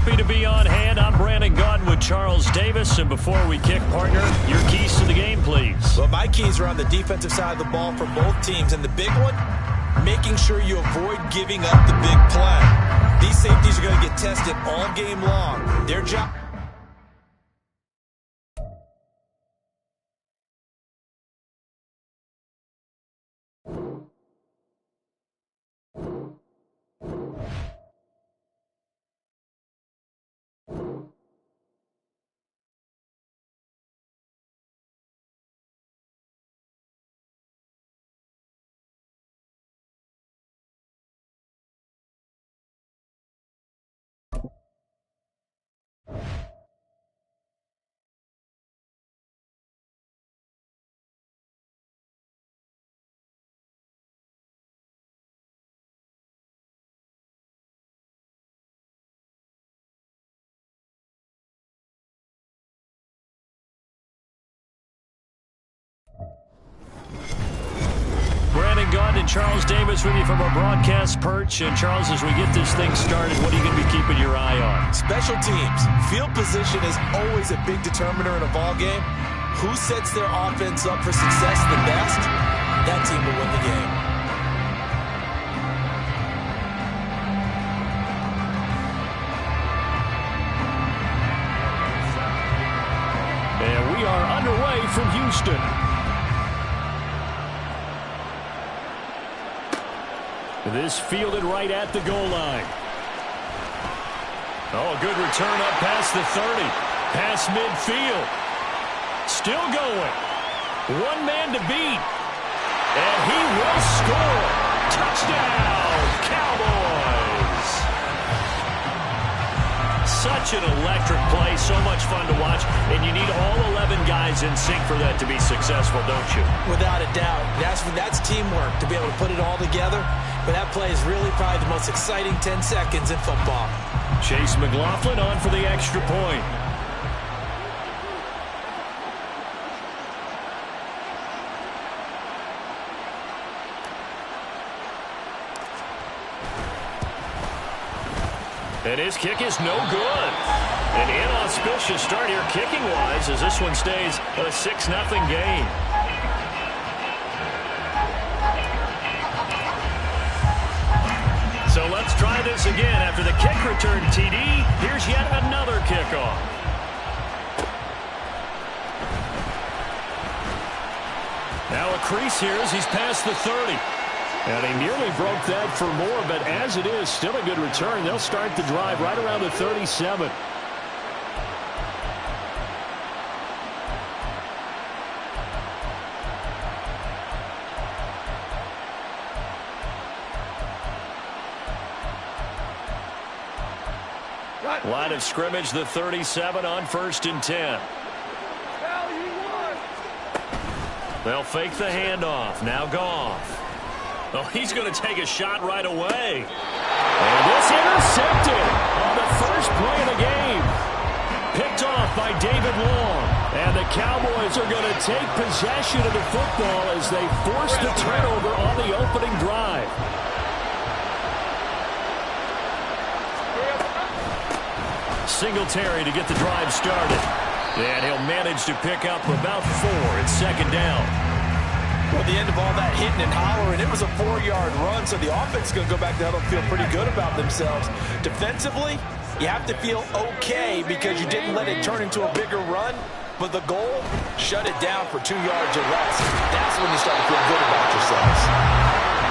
Happy to be on hand. I'm Brandon Gaudin with Charles Davis. And before we kick, partner, your keys to the game, please. Well, my keys are on the defensive side of the ball for both teams. And the big one, making sure you avoid giving up the big play. These safeties are going to get tested all game long. Their job... Brandon Gaudin and Charles Davis with you from our broadcast perch. And Charles, as we get this thing started, what are you going to be keeping your eye on? Special teams. Field position is always a big determiner in a ball game. Who sets their offense up for success the best, that team will win the game. And we are underway from Houston. This fielded right at the goal line. Oh, a good return up past the 30. Past midfield. Still going. One man to beat. And he will score. Touchdown, Cowboys. Such an electric play. So much fun to watch. And you need all 11 guys in sync for that to be successful, don't you? Without a doubt. That's teamwork to be able to put it all together. But that play is really probably the most exciting 10 seconds in football. Chase McLaughlin on for the extra point. And his kick is no good. An inauspicious start here kicking-wise as this one stays a 6-0 game. So let's try this again. After the kick return TD, here's yet another kickoff. Now a crease here as he's past the 30. And he nearly broke that for more, but as it is, still a good return. They'll start the drive right around the 37. Line of scrimmage, the 37 on 1st and 10. They'll fake the handoff. Now Goff. Oh, he's going to take a shot right away. And this intercepted on the first play of the game. Picked off by David Long. And the Cowboys are going to take possession of the football as they force the turnover on the opening drive. Singletary to get the drive started. And he'll manage to pick up about 4. It's 2nd down. Well, at the end of all that hitting and hollering, it was a 4-yard run, so the offense is going to go back to huddle and feel pretty good about themselves. Defensively, you have to feel okay because you didn't let it turn into a bigger run, but the goal, shut it down for 2 yards or less. That's when you start to feel good about yourselves.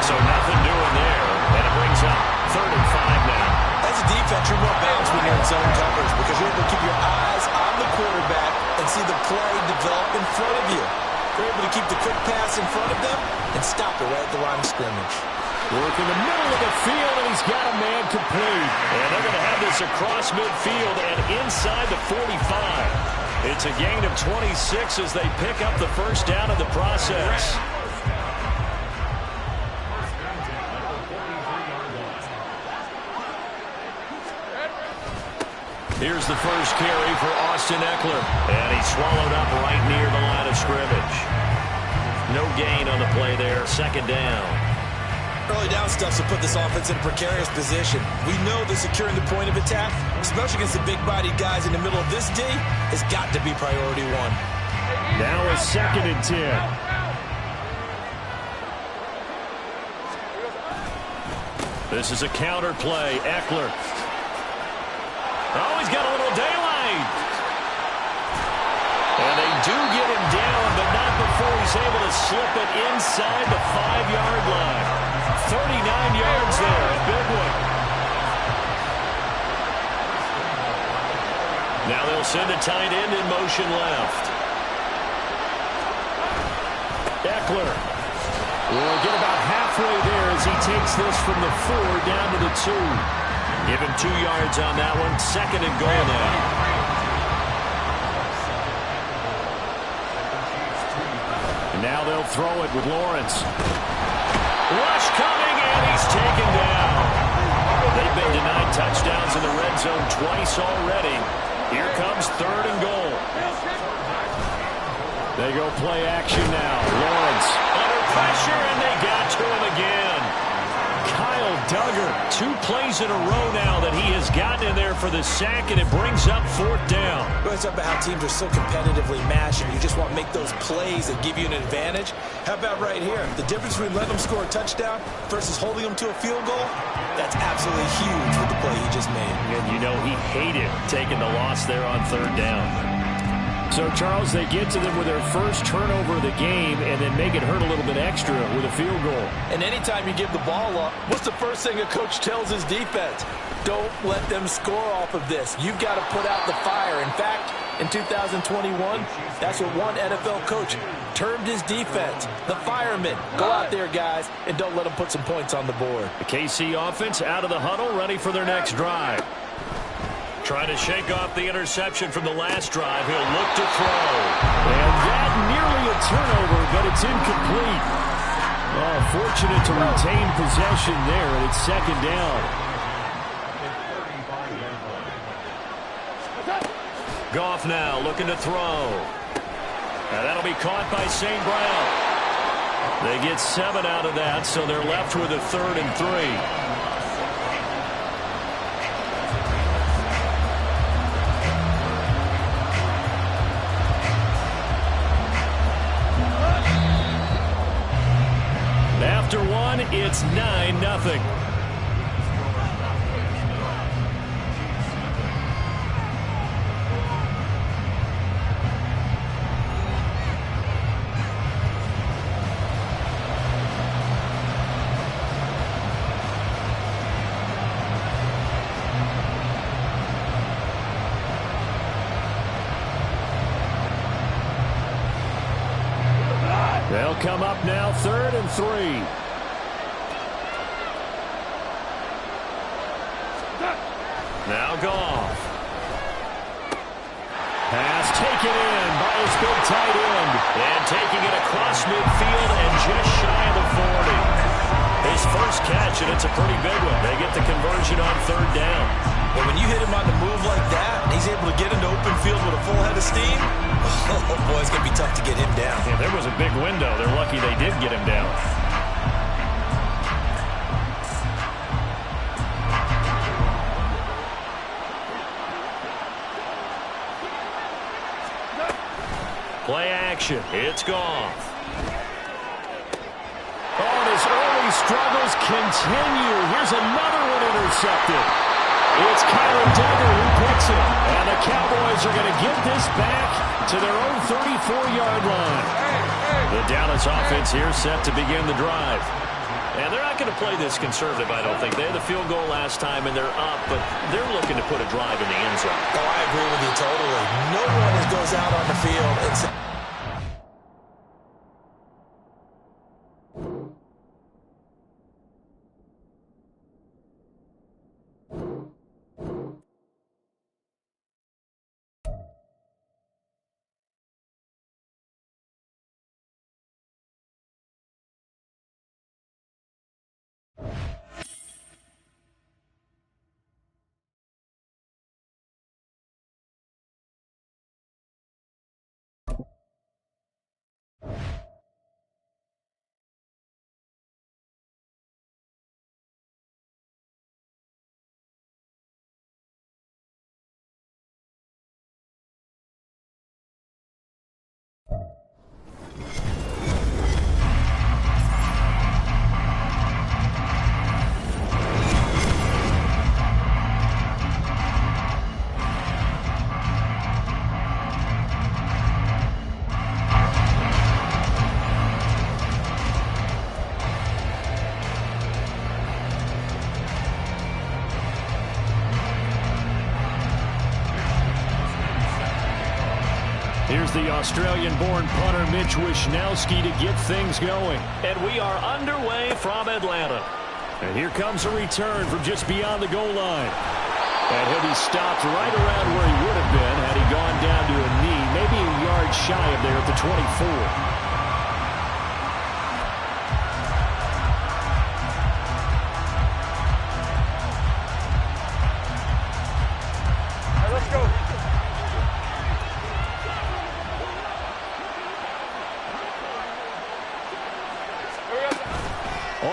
So nothing doing there, and it brings up 3rd and 5 now. As a defense, you're more balanced when you're in zone coverage because you're able to keep your eyes on the quarterback and see the play develop in front of you. They're able to keep the quick pass in front of them and stop it right at the line of scrimmage. Work in the middle of the field, and he's got a man complete. And they're going to have this across midfield and inside the 45. It's a gain of 26 as they pick up the 1st down in the process. Here's the first carry for Austin Eckler. And he's swallowed up right near the line of scrimmage. No gain on the play there. 2nd down. Early down stuff to put this offense in a precarious position. We know that securing the point of attack, especially against the big-bodied guys in the middle of this D, has got to be priority 1. Now a 2nd and 10. This is a counter play. Eckler. Oh, he's got a little daylight. And they do get him down, but not before he's able to slip it inside the 5-yard line. 39 yards there, a big one. Now they'll send a tight end in motion left. Eckler will get about halfway there as he takes this from the 4 down to the 2. Give him 2 yards on that one. 2nd and goal now. And now they'll throw it with Lawrence. Rush coming, and he's taken down. They've been denied touchdowns in the red zone twice already. Here comes 3rd and goal. They go play action now. Lawrence under pressure, and they got to him again. Kyle Duggar, 2 plays in a row now that he has gotten in there for the sack, and it brings up 4th down. It's up about how teams are so competitively matched, and you just want to make those plays that give you an advantage. How about right here? The difference between letting them score a touchdown versus holding them to a field goal, that's absolutely huge with the play he just made. And you know he hated taking the loss there on 3rd down. So, Charles, they get to them with their first turnover of the game and then make it hurt a little bit extra with a field goal. And anytime you give the ball up, what's the first thing a coach tells his defense? Don't let them score off of this. You've got to put out the fire. In fact, in 2021, that's what one NFL coach termed his defense, the firemen. Go out there, guys, and don't let them put some points on the board. The KC offense out of the huddle, ready for their next drive. Trying to shake off the interception from the last drive. He'll look to throw. And that nearly a turnover, but it's incomplete. Oh, fortunate to retain possession there, and it's 2nd down. Goff now looking to throw. And that'll be caught by St. Brown. They get 7 out of that, so they're left with a 3rd and 3. After 1, it's 9-0. They'll come up now 3rd and 3. Now Goff. Pass taken in by his big tight end. And taking it across midfield and just shy of the 40. His first catch, and it's a pretty big one. They get the conversion on 3rd down. But when you hit him on the move like that, he's able to get into open field with a full head of steam. Oh, boy, it's going to be tough to get him down. Yeah, there was a big window. They're lucky they did get him down. Play action. It's Goff. Oh, and his early struggles continue. Here's another one intercepted. It's Kyle Duggar who picks it. And the Cowboys are going to get this back to their own 34-yard line. The Dallas offense here set to begin the drive. And they're not going to play this conservative, I don't think. They had the field goal last time, and they're up, but they're looking to put a drive in the end zone. Oh, I agree with you totally. No one goes out on the field and says, Here's the Australian-born punter Mitch Wishnowsky to get things going. And we are underway from Atlanta. And here comes a return from just beyond the goal line. And he'll be stopped right around where he would have been had he gone down to a knee, maybe a yard shy of there at the 24.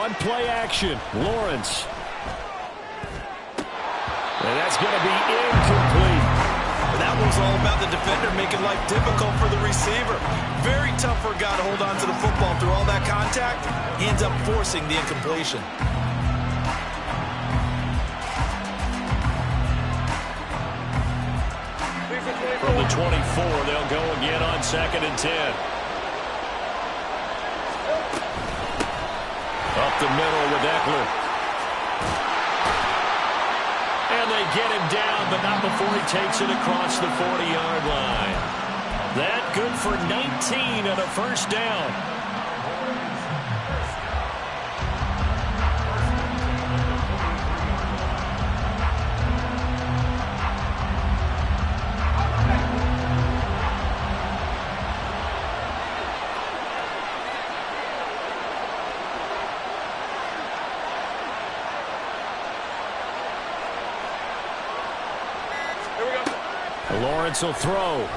on play action. Lawrence. And that's going to be incomplete. That was all about the defender making life difficult for the receiver. Very tough for a guy to hold on to the football through all that contact. He ends up forcing the incompletion. From the 24, they'll go again on 2nd and 10. Up the middle with Eckler. And they get him down, but not before he takes it across the 40-yard line. That good for 19 and a first down. Lawrence will throw.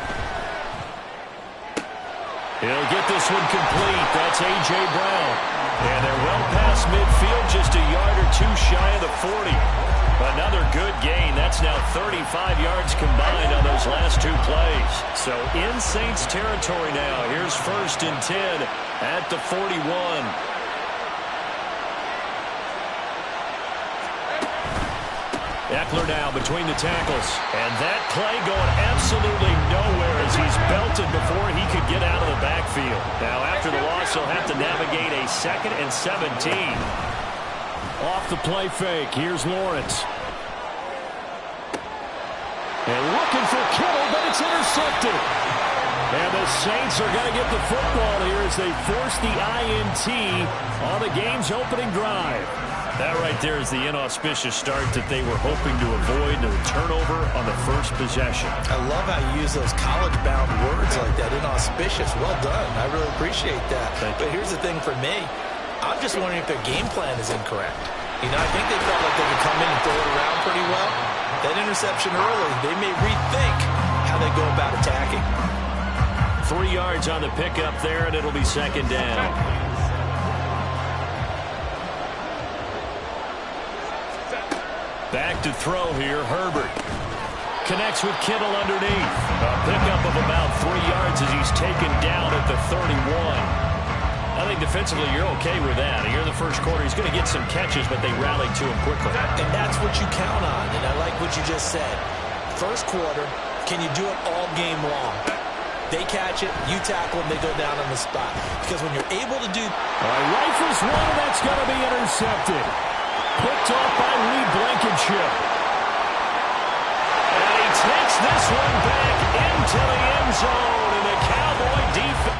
He'll get this one complete. That's A.J. Brown. And they're well past midfield, just a yard or two shy of the 40. Another good gain. That's now 35 yards combined on those last two plays. So in Saints territory now. Here's 1st and 10 at the 41. Eckler now between the tackles. And that play going absolutely nowhere as he's belted before he could get out of the backfield. Now after the loss, he'll have to navigate a 2nd and 17. Off the play fake. Here's Lawrence. And looking for Kittle, but it's intercepted. And the Saints are going to get the football here as they force the INT on the game's opening drive. That right there is the inauspicious start that they were hoping to avoid, the turnover on the first possession. I love how you use those college-bound words like that, inauspicious. Well done. I really appreciate that. But here's the thing for me. I'm just wondering if their game plan is incorrect. You know, I think they felt like they could come in and throw it around pretty well. That interception early, they may rethink how they go about attacking. 3 yards on the pickup there, and it'll be 2nd down. Back to throw here, Herbert. Connects with Kittle underneath. A pickup of about 3 yards as he's taken down at the 31. I think defensively you're okay with that. Here in the first quarter, he's going to get some catches, but they rallied to him quickly. And that's what you count on, and I like what you just said. First quarter, can you do it all game long? They catch it, you tackle them, they go down on the spot. Because when you're able to do... Rifles one, and that's going to be intercepted. Picked off by Lee Blankenship. And he takes this one back into the end zone, and the Cowboy defense...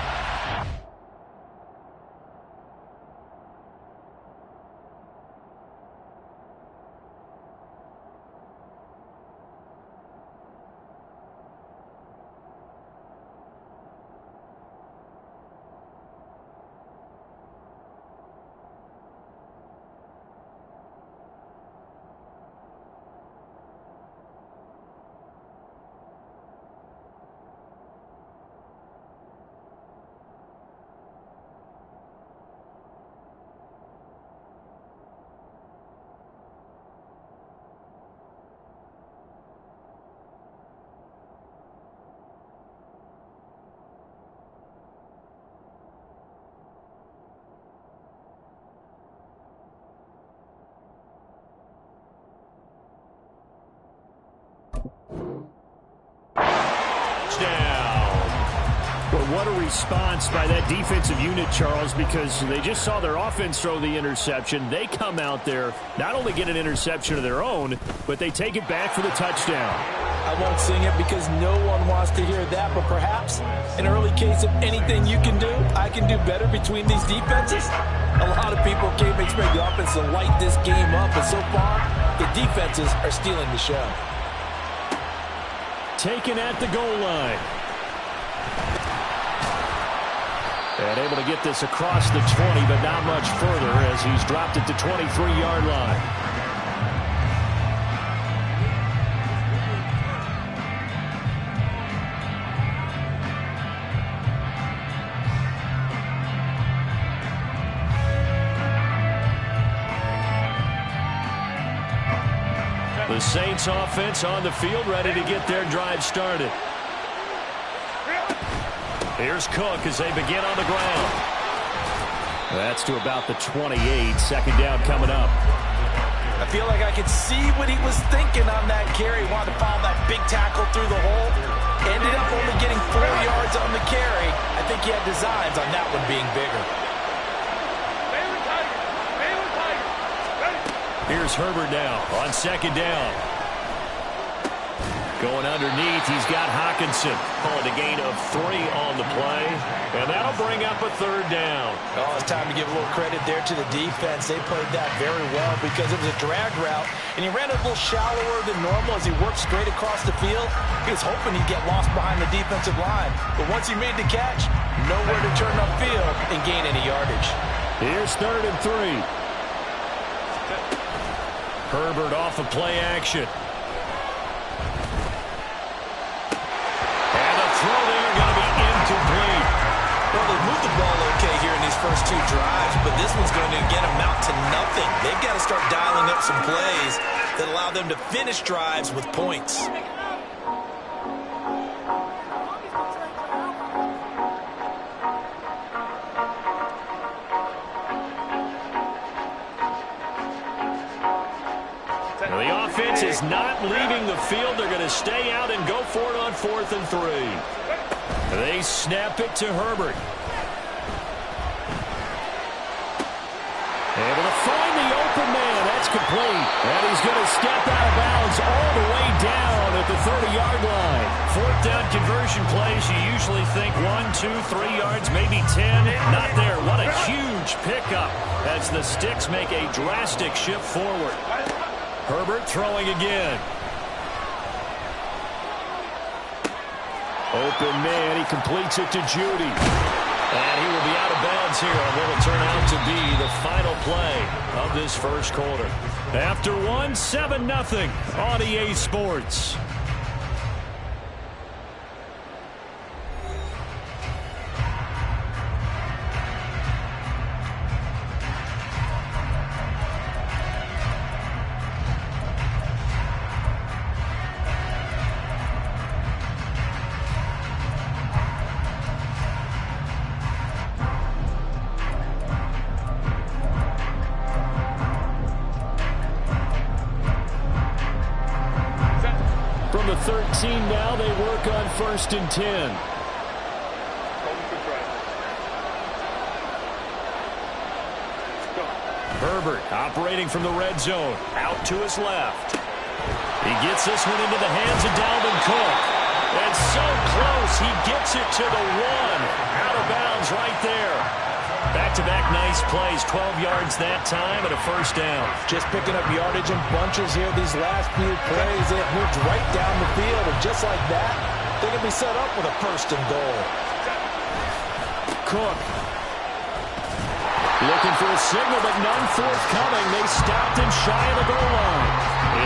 What a response by that defensive unit, Charles, because they just saw their offense throw the interception. They come out there, not only get an interception of their own, but they take it back for the touchdown. I won't sing it because no one wants to hear that, but perhaps an early case of anything you can do, I can do better between these defenses. A lot of people came to expect the offense to light this game up, but so far, the defenses are stealing the show. Taken at the goal line. And able to get this across the 20, but not much further as he's dropped it to 23-yard line. The Saints offense on the field, ready to get their drive started. Here's Cook as they begin on the ground. That's to about the 28. Second down coming up. I feel like I could see what he was thinking on that carry. He wanted to follow that big tackle through the hole. Ended up only getting 4 yards on the carry. I think he had designs on that one being bigger. Here's Herbert now on second down. Going underneath, he's got Hockenson. Calling a gain of 3 on the play. And that'll bring up a third down. Oh, it's time to give a little credit there to the defense. They played that very well because it was a drag route. And he ran a little shallower than normal as he worked straight across the field. He was hoping he'd get lost behind the defensive line. But once he made the catch, nowhere to turn upfield and gain any yardage. Here's 3rd and 3. Herbert off of play action. Throw there, going to be incomplete. Well, they've moved the ball okay here in these first 2 drives, but this one's going to, again, amount to nothing. They've got to start dialing up some plays that allow them to finish drives with points. Well, the offense is not leaving the field. They're going to stay out and go for it on 4th and 3. They snap it to Herbert. Able to find the open man. That's complete. And he's going to step out of bounds all the way down at the 30-yard line. 4th down conversion plays, you usually think 1, 2, 3 yards, maybe 10. Not there. What a huge pickup as the Sticks make a drastic shift forward. Herbert throwing again. Open man, he completes it to Judy. And he will be out of bounds here on what will turn out to be the final play of this first quarter. After 1, 7-0 on EA Sports. From the 13 now, they work on 1st and 10. Herbert operating from the red zone. Out to his left. He gets this one into the hands of Dalvin Cook. And so close, he gets it to the 1. Out of bounds right there. Back-to-back nice plays, 12 yards that time and a first down. Just picking up yardage in bunches here these last few plays. They have moved right down the field, and just like that, they can be set up with a 1st and goal. Cook. Looking for a signal, but none forthcoming. They stopped him shy of the goal line.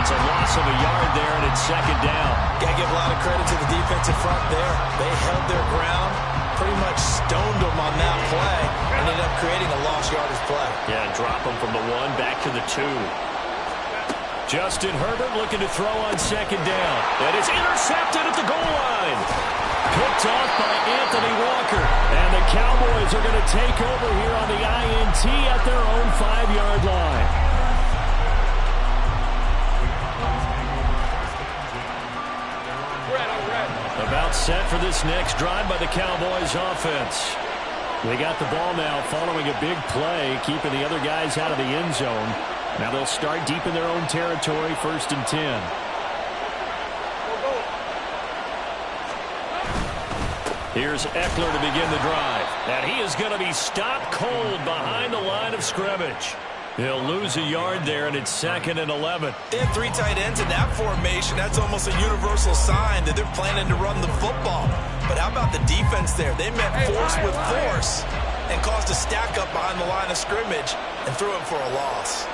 It's a loss of a yard there, and it's 2nd down. Got to give a lot of credit to the defensive front there. They held their ground, pretty much stoned them on that play, and ended up creating a lost yardage play. Yeah, drop them from the 1 back to the 2. Justin Herbert looking to throw on 2nd down. And it's intercepted at the goal line. Picked off by Anthony Walker. And the Cowboys are going to take over here on the INT at their own 5-yard line. About set for this next drive by the Cowboys offense. They got the ball now following a big play, keeping the other guys out of the end zone. Now they'll start deep in their own territory, 1st and 10. Here's Eckler to begin the drive. And he is going to be stopped cold behind the line of scrimmage. He'll lose a yard there, and it's 2nd and 11. They have 3 tight ends in that formation. That's almost a universal sign that they're planning to run the football. But how about the defense there? They met force with force and caused a stack up behind the line of scrimmage and threw him for a loss.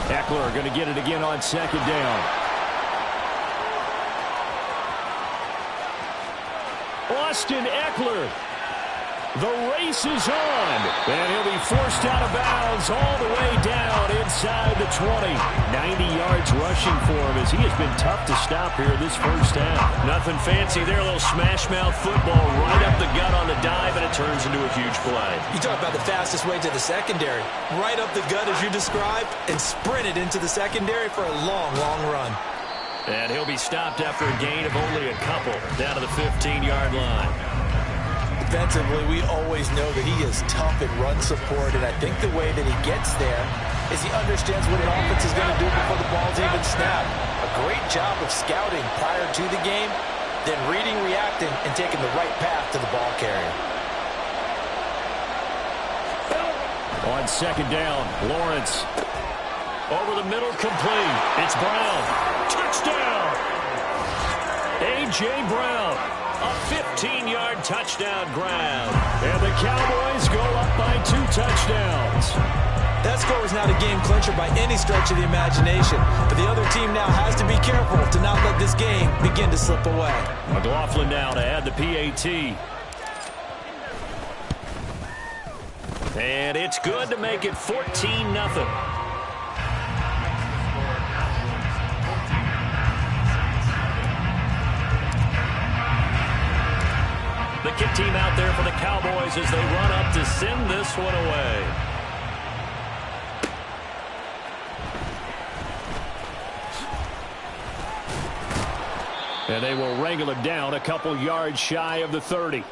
Eckler going to get it again on 2nd down. Austin Eckler The race is on, and he'll be forced out of bounds all the way down inside the 20. 90 yards rushing for him as he has been tough to stop here this first half. Nothing fancy there, a little smash-mouth football right up the gut on the dive, and it turns into a huge play. You talk about the fastest way to the secondary. Right up the gut as you described, and sprinted into the secondary for a long, long run. And he'll be stopped after a gain of only a couple, down to the 15-yard line. Defensively, we always know that he is tough at run support, and I think the way that he gets there is he understands what an offense is going to do before the ball's even snapped. A great job of scouting prior to the game, then reading, reacting, and taking the right path to the ball carrier. On second down, Lawrence. Over the middle, complete. It's Brown. Touchdown! A.J. Brown. A 15-yard touchdown grab. And the Cowboys go up by 2 touchdowns. That score is not a game clincher by any stretch of the imagination, but the other team now has to be careful to not let this game begin to slip away. McLaughlin now to add the PAT. And it's good to make it 14-0. The kick team out there for the Cowboys as they run up to send this one away. And they will wrangle it down a couple yards shy of the 30.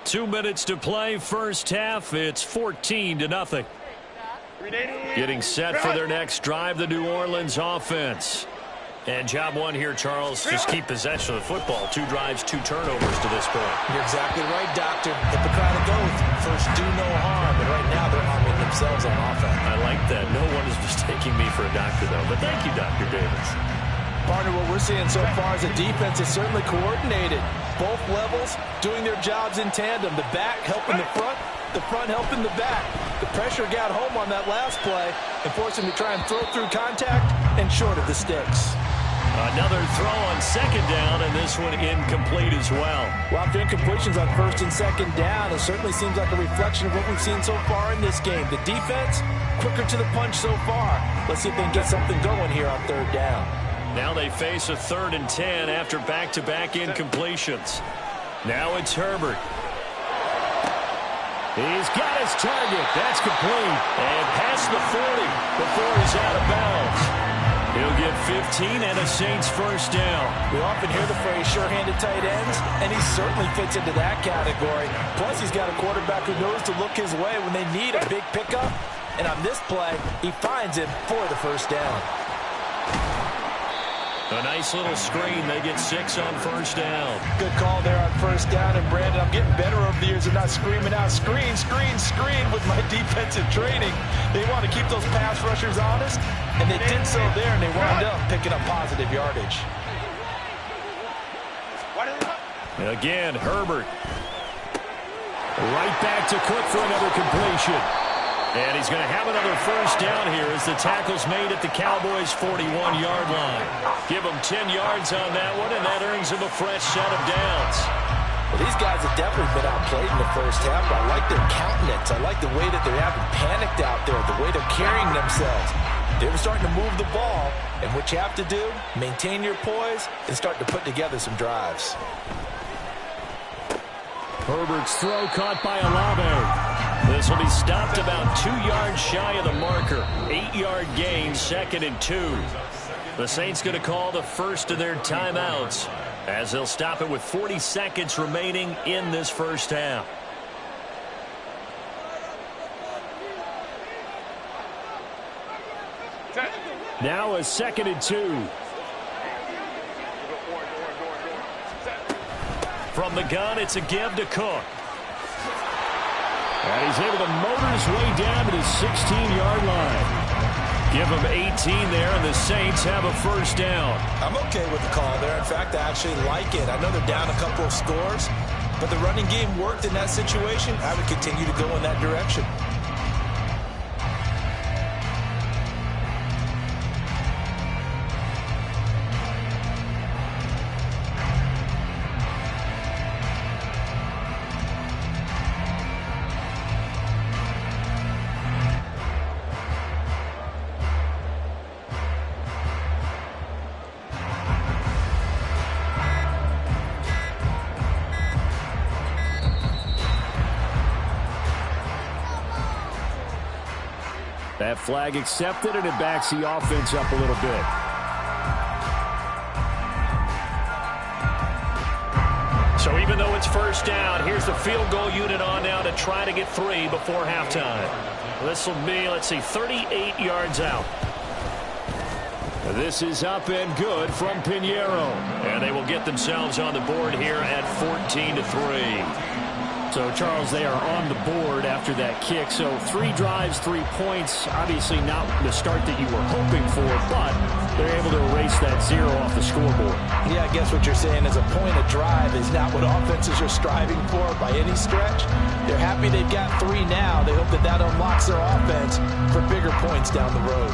2 minutes to play, first half. It's 14-0. Getting set for their next drive, the New Orleans offense. And job one here, Charles, just keep possession of the football. 2 drives, 2 turnovers to this point. You're exactly right, Doctor. Hippocratic oath. First, do no harm. And right now, they're harming themselves on offense. I like that. No one is mistaking me for a doctor, though. But thank you, Dr. Davis. Partner, what we're seeing so far is the defense is certainly coordinated. Both levels doing their jobs in tandem. The back helping the front helping the back. The pressure got home on that last play and forced him to try and throw through contact and short of the sticks. Another throw on second down, and this one incomplete as well. Well, after incompletions on first and second down, it certainly seems like a reflection of what we've seen so far in this game. The defense, quicker to the punch so far. Let's see if they can get something going here on third down. Now they face a 3rd and 10 after back-to-back incompletions. Now it's Herbert. He's got his target. That's complete. And past the 40 before he's out of bounds. He'll get 15 and a Saints first down. We often hear the phrase sure-handed tight ends, and he certainly fits into that category. Plus, he's got a quarterback who knows to look his way when they need a big pickup. And on this play, he finds him for the first down. A nice little screen. They get 6 on first down. Good call there on first down. And, Brandon, I'm getting better over the years of not screaming out, screen, screen, screen with my defensive training. They want to keep those pass rushers honest, and they did so there, and they wound up picking up positive yardage. Again, Herbert. Right back to Cook for another completion. And he's going to have another first down here as the tackle's made at the Cowboys' 41-yard line. Give him 10 yards on that one, and that earns him a fresh set of downs. Well, these guys have definitely been outplayed in the first half, but I like their countenance. I like the way that they're having panicked out there, the way they're carrying themselves. They were starting to move the ball, and what you have to do, maintain your poise and start to put together some drives. Herbert's throw caught by Olave. This will be stopped about 2 yards shy of the marker. 8-yard gain, 2nd and 2. The Saints going to call the first of their timeouts as they'll stop it with 40 seconds remaining in this first half. Now a 2nd and 2. From the gun, it's a give to Cook. And he's able to motor his way down to the 16-yard line. Give him 18 there, and the Saints have a first down. I'm okay with the call there. In fact, I actually like it. I know they're down a couple of scores, but the running game worked in that situation. I would continue to go in that direction. That flag accepted, and it backs the offense up a little bit. So even though it's first down, here's the field goal unit on now to try to get 3 before halftime. This will be, let's see, 38 yards out. This is up and good from Pinheiro. And they will get themselves on the board here at 14-3. So, Charles, they are on the board after that kick. So 3 drives, 3 points. Obviously not the start that you were hoping for, but they're able to erase that 0 off the scoreboard. Yeah, I guess what you're saying is a point of drive is not what offenses are striving for by any stretch. They're happy they've got 3 now. They hope that that unlocks their offense for bigger points down the road.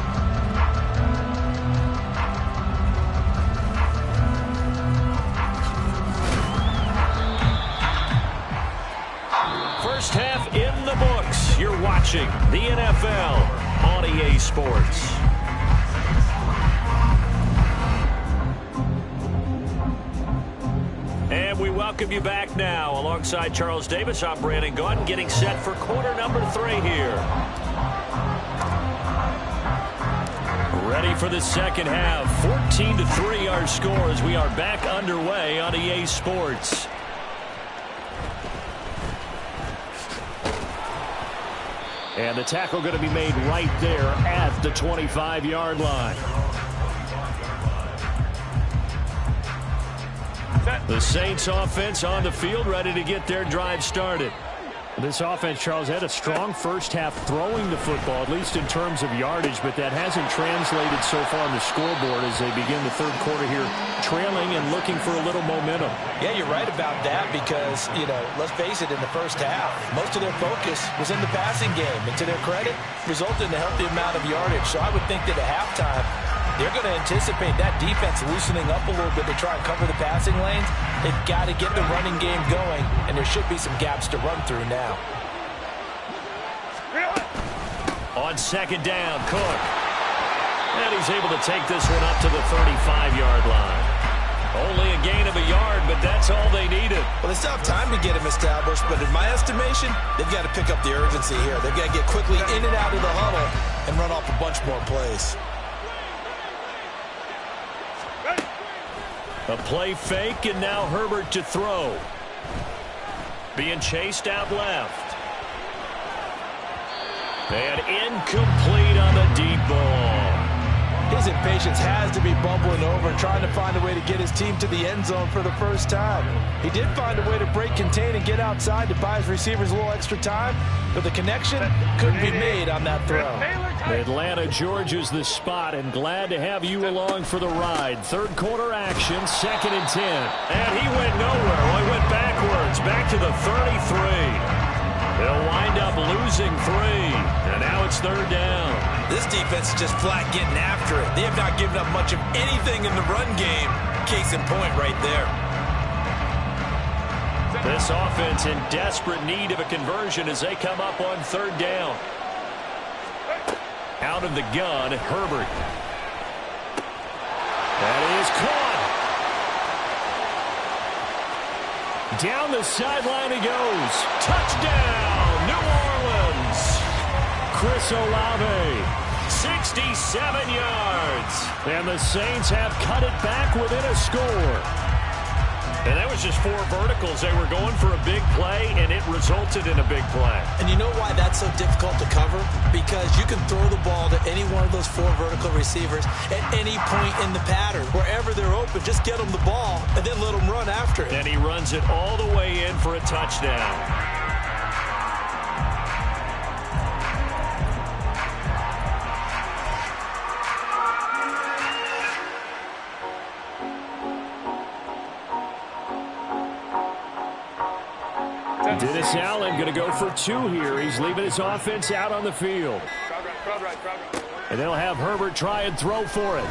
First half in the books. You're watching the NFL on EA Sports. And we welcome you back now. Alongside Charles Davis, I'm Brandon Gaudin, getting set for quarter number 3 here. Ready for the second half. 14-3 our score as we are back underway on EA Sports. And the tackle going to be made right there at the 25-yard line. The Saints offense on the field, ready to get their drive started. This offense, Charles, had a strong first half throwing the football, at least in terms of yardage, but that hasn't translated so far on the scoreboard as they begin the third quarter here, trailing and looking for a little momentum. Yeah, you're right about that because, you know, let's face it, in the first half, most of their focus was in the passing game. And to their credit, resulted in a healthy amount of yardage. So I would think that at halftime, they're going to anticipate that defense loosening up a little bit to try and cover the passing lanes. They've got to get the running game going, and there should be some gaps to run through now. On second down, Cook. And he's able to take this one up to the 35-yard line. Only a gain of a yard, but that's all they needed. Well, they still have time to get him established, but in my estimation, they've got to pick up the urgency here. They've got to get quickly in and out of the huddle and run off a bunch more plays. A play fake, and now Herbert to throw. Being chased out left. And incomplete on the deep ball. His impatience has to be bubbling over, trying to find a way to get his team to the end zone for the first time. He did find a way to break contain and get outside to buy his receivers a little extra time, but the connection couldn't be made on that throw. Atlanta, Georgia's the spot, and glad to have you along for the ride. Third quarter action, 2nd and 10. And he went nowhere. Well, he went backwards, back to the 33. They'll wind up losing 3, and now it's third down. This defense is just flat getting after it. They have not given up much of anything in the run game. Case in point right there. This offense in desperate need of a conversion as they come up on third down. Out of the gun, Herbert. That is caught. Down the sideline he goes. Touchdown, New Orleans. Chris Olave. 67 yards. And the Saints have cut it back within a score. And that was just 4 verticals. They were going for a big play, and it resulted in a big play. And you know why that's so difficult to cover? Because you can throw the ball to any one of those 4 vertical receivers at any point in the pattern. Wherever they're open, just get them the ball and then let them run after it. And he runs it all the way in for a touchdown. Dennis Allen going to go for 2 here. He's leaving his offense out on the field. And they'll have Herbert try and throw for it.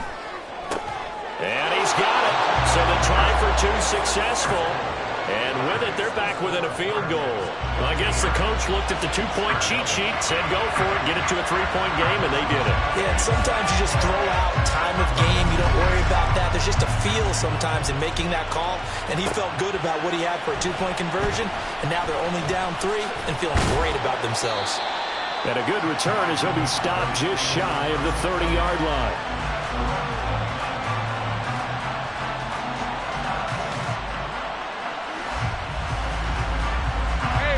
And he's got it. So the try for 2 successful. And with it, they're back within a field goal. Well, I guess the coach looked at the 2-point cheat sheet, said go for it, get it to a 3-point game, and they did it. Yeah, and sometimes you just throw out time of game. You don't worry about that. There's just a feel sometimes in making that call, and he felt good about what he had for a 2-point conversion, and now they're only down 3 and feeling great about themselves. And a good return as he'll be stopped just shy of the 30-yard line.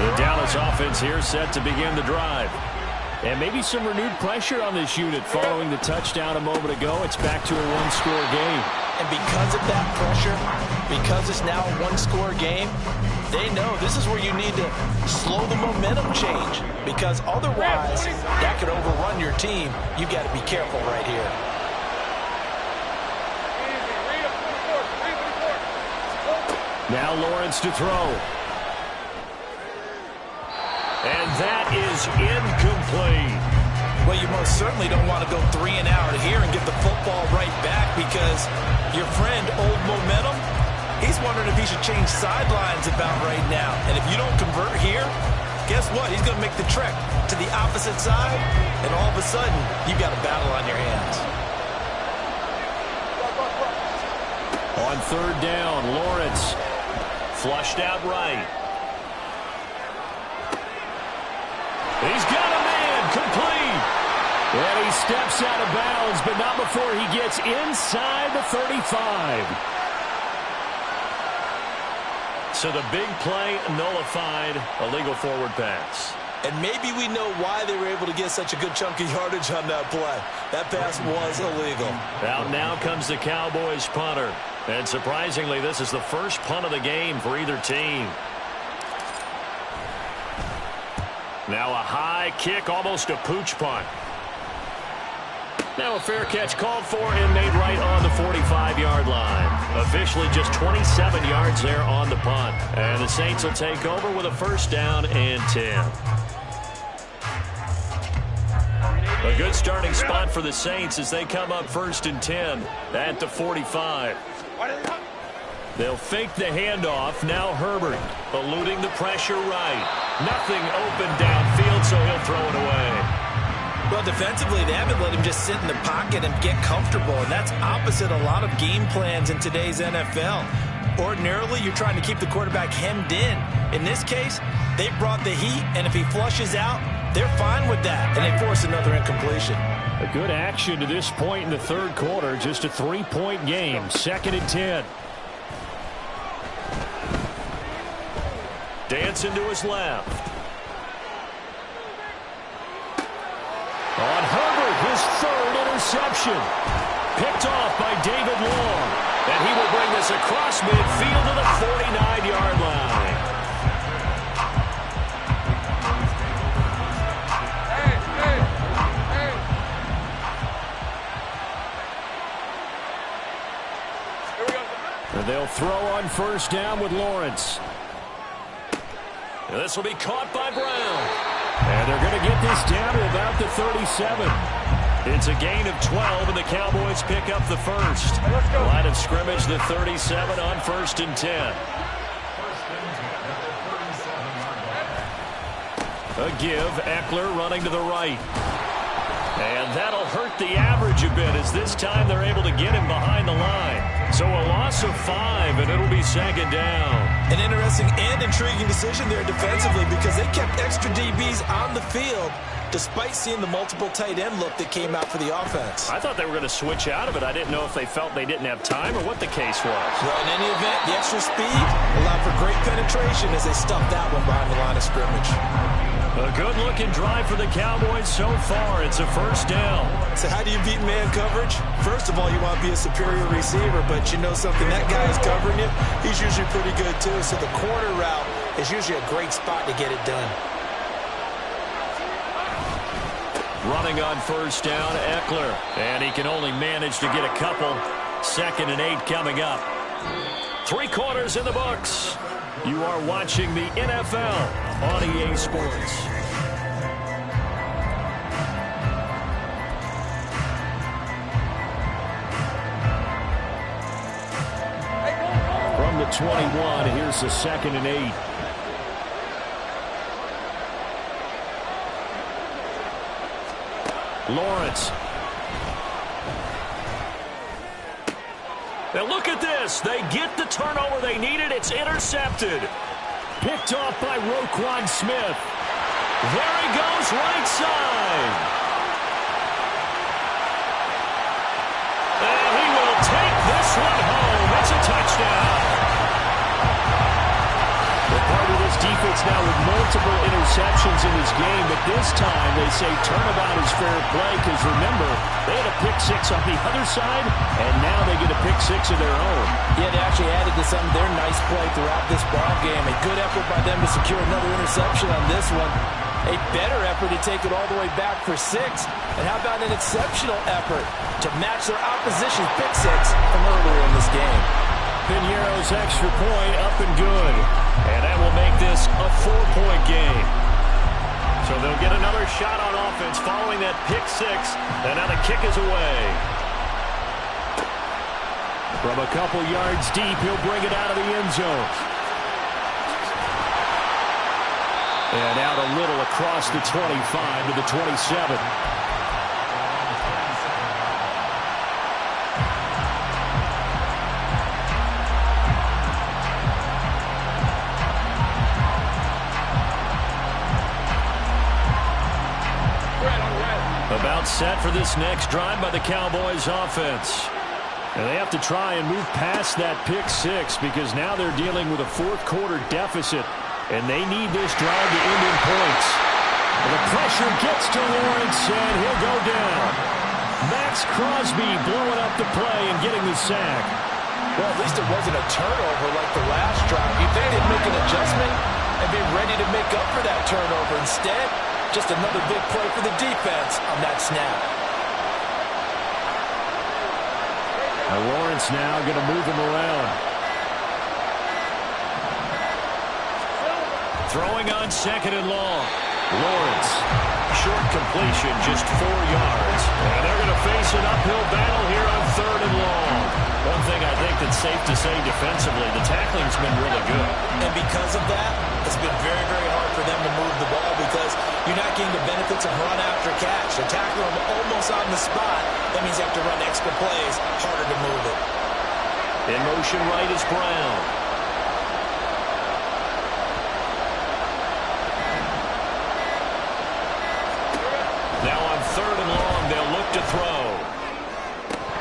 The Dallas offense here set to begin the drive. And maybe some renewed pressure on this unit following the touchdown a moment ago. It's back to a one-score game. And because of that pressure, because it's now a one-score game, they know this is where you need to slow the momentum change, because otherwise that could overrun your team. You've got to be careful right here. Now Lawrence to throw. And that is incomplete. Well, you most certainly don't want to go 3 and out here and get the football right back, because your friend, Old Momentum, he's wondering if he should change sidelines about right now. And if you don't convert here, guess what? He's going to make the trek to the opposite side, and all of a sudden, you've got a battle on your hands. On third down, Lawrence flushed out right. He's got a man, complete. And he steps out of bounds, but not before he gets inside the 35. So the big play nullified, a legal forward pass. And maybe we know why they were able to get such a good chunk of yardage on that play. That pass was illegal. Out now comes the Cowboys punter. And surprisingly, this is the first punt of the game for either team. Now a high kick, almost a pooch punt. Now a fair catch called for and made right on the 45-yard line. Officially just 27 yards there on the punt. And the Saints will take over with a first down and 10. A good starting spot for the Saints as they come up first and 10 at the 45. They'll fake the handoff. Now Herbert eluding the pressure right. Nothing open downfield, so he'll throw it away. Well, defensively, they haven't let him just sit in the pocket and get comfortable, and that's opposite a lot of game plans in today's NFL. Ordinarily, you're trying to keep the quarterback hemmed in. In this case, they brought the heat, and if he flushes out, they're fine with that, and they force another incompletion. A good action to this point in the third quarter. Just a 3-point game. Second and 10. Dancing to his left. On Herbert, his third interception. Picked off by David Long. And he will bring this across midfield to the 49-yard line. And they'll throw on first down with Lawrence. And this will be caught by Brown. And they're going to get this down to about the 37. It's a gain of 12, and the Cowboys pick up the first. Line of scrimmage, the 37 on first and 10. A give, Eckler running to the right. And that'll hurt the average a bit, as this time they're able to get him behind the line. So a loss of 5, and it'll be second down. An interesting and intriguing decision there defensively, because they kept extra DBs on the field despite seeing the multiple tight end look that came out for the offense. I thought they were going to switch out of it. I didn't know if they felt they didn't have time or what the case was. Well, in any event, the extra speed allowed for great penetration as they stuffed that one behind the line of scrimmage. A good-looking drive for the Cowboys so far. It's a first down. So how do you beat man coverage? First of all, you want to be a superior receiver, but you know something, that guy is covering you. He's usually pretty good too, so the corner route is usually a great spot to get it done. Running on first down, Eckler. And he can only manage to get a couple. Second and 8 coming up. 3 quarters in the books. You are watching the NFL on EA Sports. From the 21, here's the second and 8. Lawrence. Now look at this. They get the turnover they needed. It's intercepted. Picked off by Roquan Smith. There he goes, right side. And he will take this one home. It's a touchdown. They're part of this defense now with multiple interceptions in this game, but this time they say turnabout is fair play because, remember, they had a pick six on the other side, and now they get a pick six of their own. Yeah, they actually added to some of their nice play throughout this ball game. A good effort by them to secure another interception on this one. A better effort to take it all the way back for 6. And how about an exceptional effort to match their opposition's pick six from earlier in this game? Piñeiro's extra point up and good. And that will make this a 4-point game. So they'll get another shot on offense following that pick six. And now the kick is away. From a couple yards deep, he'll bring it out of the end zone. And out a little across the 25 to the 27. About set for this next drive by the Cowboys offense. And they have to try and move past that pick six because now they're dealing with a fourth-quarter deficit. And they need this drive to end in points. And the pressure gets to Lawrence, and he'll go down. Max Crosby blowing up the play and getting the sack. Well, at least it wasn't a turnover like the last drive. You think they'd make an adjustment and be ready to make up for that turnover. Instead, just another big play for the defense on that snap. Now Lawrence now going to move him around. Throwing on second and long. Lawrence, short completion, just 4 yards. And they're going to face an uphill battle here on third and long. One thing I think that's safe to say defensively, the tackling's been really good. And because of that, it's been very, very hard for them to move the ball because you're not getting the benefits of run after catch. They're tackling them almost on the spot. That means you have to run extra plays, harder to move it. In motion right is Brown. Now on third and long, they'll look to throw.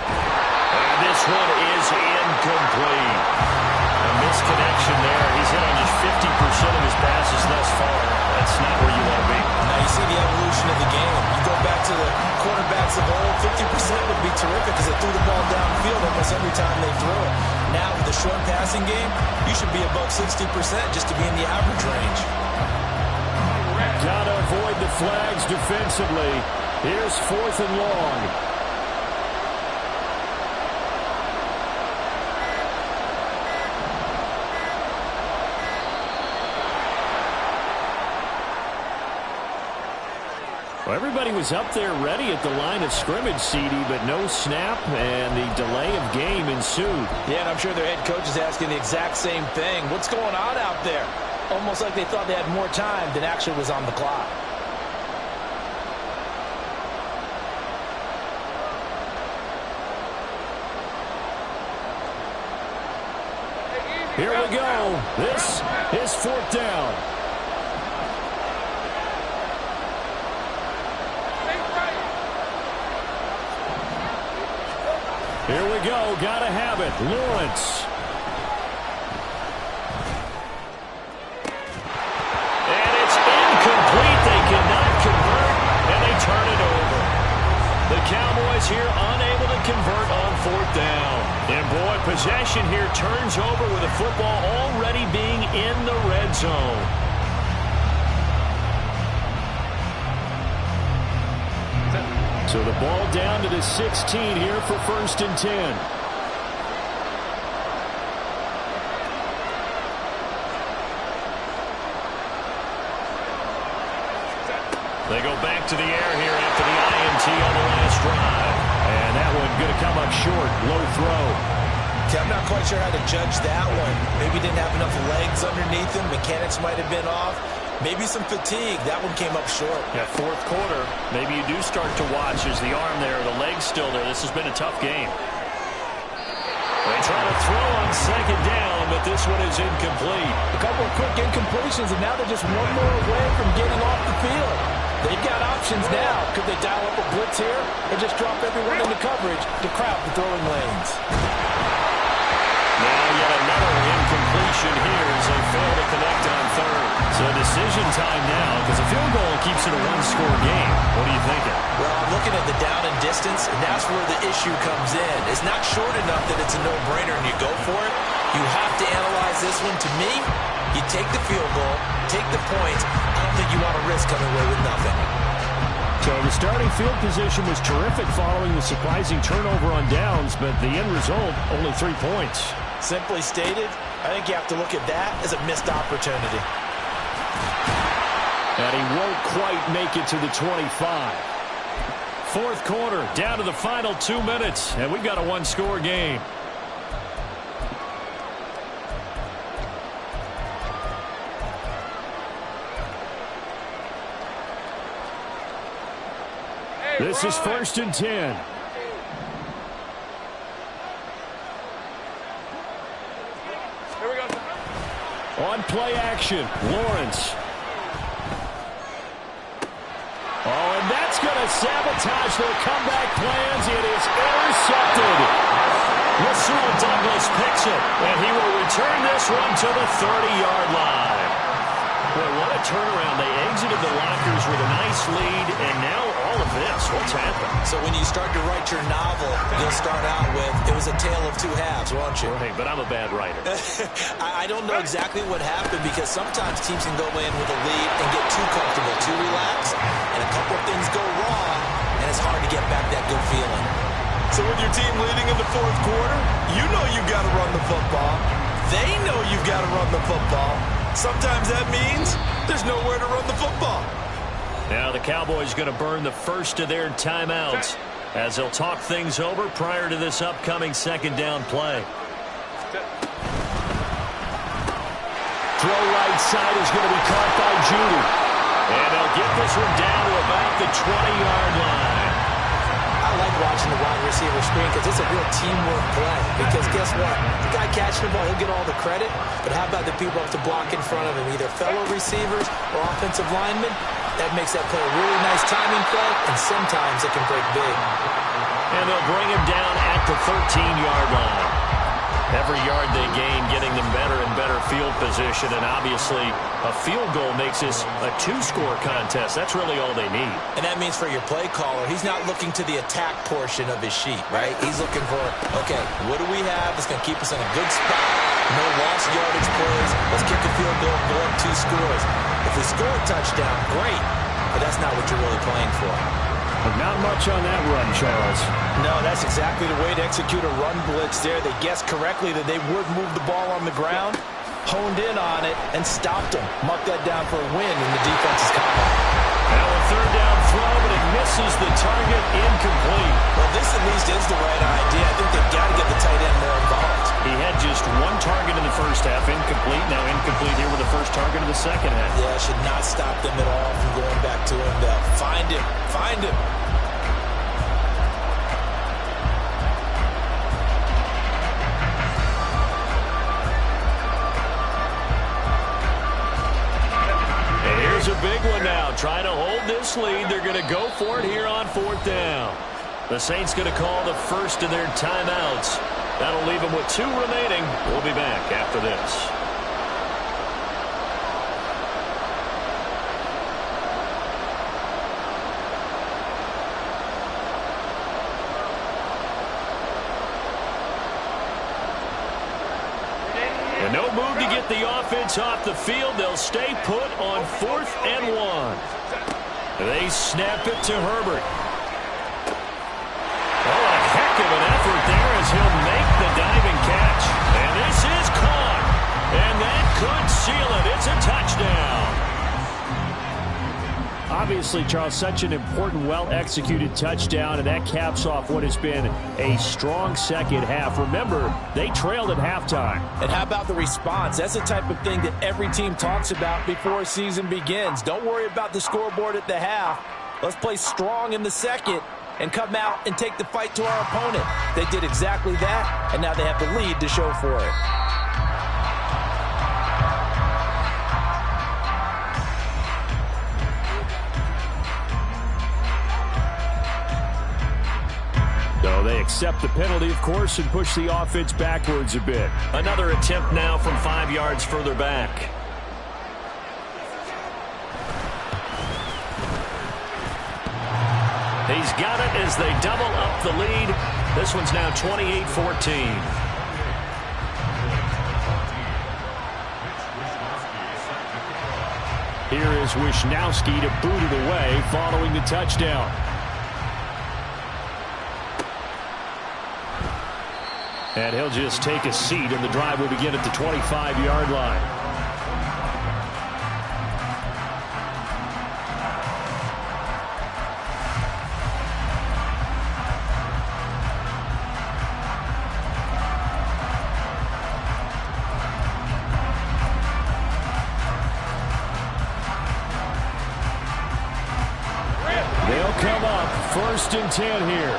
And this one is incomplete. A misconnection there. He's hit on just 50% of his passes thus far. That's not where you want to be. Now you see the evolution of the game. You go back to the quarterbacks of old, 50% would be terrific because they threw the ball downfield almost every time they threw it. Now with the short passing game, you should be above 60% just to be in the average range. Got to avoid the flags defensively. Here's fourth and long. Well, everybody was up there ready at the line of scrimmage, CD, but no snap, and the delay of game ensued. Yeah, and I'm sure their head coach is asking the exact same thing. What's going on out there? Almost like they thought they had more time than actually was on the clock. Here we go. This is fourth down. Here we go. Got to have it. Lawrence. And it's incomplete. They cannot convert, and they turn it over. The Cowboys here unable to convert on fourth down. And boy, possession here turns over with the football already being in the red zone. So the ball down to the 16 here for first and 10. They go back to the air here after the INT on the last drive. And that one going to come up short. Low throw. Okay, I'm not quite sure how to judge that one. Maybe didn't have enough legs underneath him. Mechanics might have been off. Maybe some fatigue. That one came up short. Yeah, fourth quarter. Maybe you do start to watch as the arm there, the leg's still there. This has been a tough game. They try to throw on second down, but this this one is incomplete. A couple of quick incompletions, and now they're just one more away from getting off the field. They've got options now. Could they dial up a blitz here or just drop everyone into coverage to crowd the throwing lanes? Now yet another incompletion here as they fail to connect on third. So decision time now because a field goal keeps it a one-score game. What are you thinking? Well, I'm looking at the down and distance, and that's where the issue comes in. It's not short enough that it's a no-brainer and you go for it. You have to analyze this one. To me, you take the field goal, take the points. I don't think you want to risk coming away with nothing. So the starting field position was terrific following the surprising turnover on downs, but the end result, only 3 points. Simply stated, I think you have to look at that as a missed opportunity. And he won't quite make it to the 25. Fourth quarter, down to the final 2 minutes, and we've got a one-score game. This is 1st and 10. On play action, Lawrence. Oh, and that's going to sabotage their comeback plans. It is intercepted. Rasul Douglas picks it, and he will return this one to the 30-yard line. Boy, what a turnaround. They exited the lockers with a nice lead, and now all of this. What's happened? So when you start to write your novel, you'll start out with, it was a tale of two halves, won't you? Right, but I'm a bad writer. I don't know exactly what happened because sometimes teams can go in with a lead and get too comfortable, too relaxed, and a couple of things go wrong, and it's hard to get back that good feeling. So with your team leading in the fourth quarter, you know you've got to run the football. They know you've got to run the football. Sometimes that means there's nowhere to run the football. Now the Cowboys going to burn the first of their timeouts as they'll talk things over prior to this upcoming second down play. Throw right side is going to be caught by Judy. And they'll get this one down to about the 20-yard line. I like watching the wide receiver screen because it's a real teamwork play. Because guess what? The guy catching the ball, he'll get all the credit. But how about the people up to block in front of him, either fellow receivers or offensive linemen? That makes that play a really nice timing play, and sometimes it can break big. And they'll bring him down at the 13-yard line. Every yard they gain, getting them better and better field position, and obviously a field goal makes this a two-score contest. That's really all they need. And that means for your play caller, he's not looking to the attack portion of his sheet, right? He's looking for, okay, what do we have that's going to keep us in a good spot? No lost yardage plays. Let's kick a field goal and go up 2 scores. If we score a touchdown, great, but that's not what you're really playing for. But not much on that run, Charles. No, that's exactly the way to execute a run blitz there. They guessed correctly that they would move the ball on the ground, honed in on it, and stopped them. Marked that down for a win in the defense's column. Now a third down throw, but it misses the target, incomplete. Well, this at least is the right idea. I think they've got to get the tight end more involved. He had just 1 target in the first half, incomplete. Now incomplete here with the first target of the second half. Yeah, should not stop them at all from going back to him. Find him. Find him. And here's a big one now. Trying to hold this lead. They're going to go for it here on 4th down. The Saints going to call the first of their timeouts. That'll leave them with 2 remaining. We'll be back after this. And no move to get the offense off the field. They'll stay put on 4th and 1. They snap it to Herbert. Oh, a heck of an effort there as he'll make the diving catch. And this is caught. And that could seal it. It's a touchdown. Obviously, Charles, such an important, well-executed touchdown, and that caps off what has been a strong second half. Remember, they trailed at halftime. And how about the response? That's the type of thing that every team talks about before a season begins. Don't worry about the scoreboard at the half. Let's play strong in the second and come out and take the fight to our opponent. They did exactly that, and now they have the lead to show for it. accept the penalty, of course, and push the offense backwards a bit. Another attempt now from 5 yards further back. He's got it as they double up the lead. This one's now 28-14. Here is Wisnowski to boot it away following the touchdown. And he'll just take a seat, and the drive will begin at the 25-yard line. They'll come up 1st and 10 here.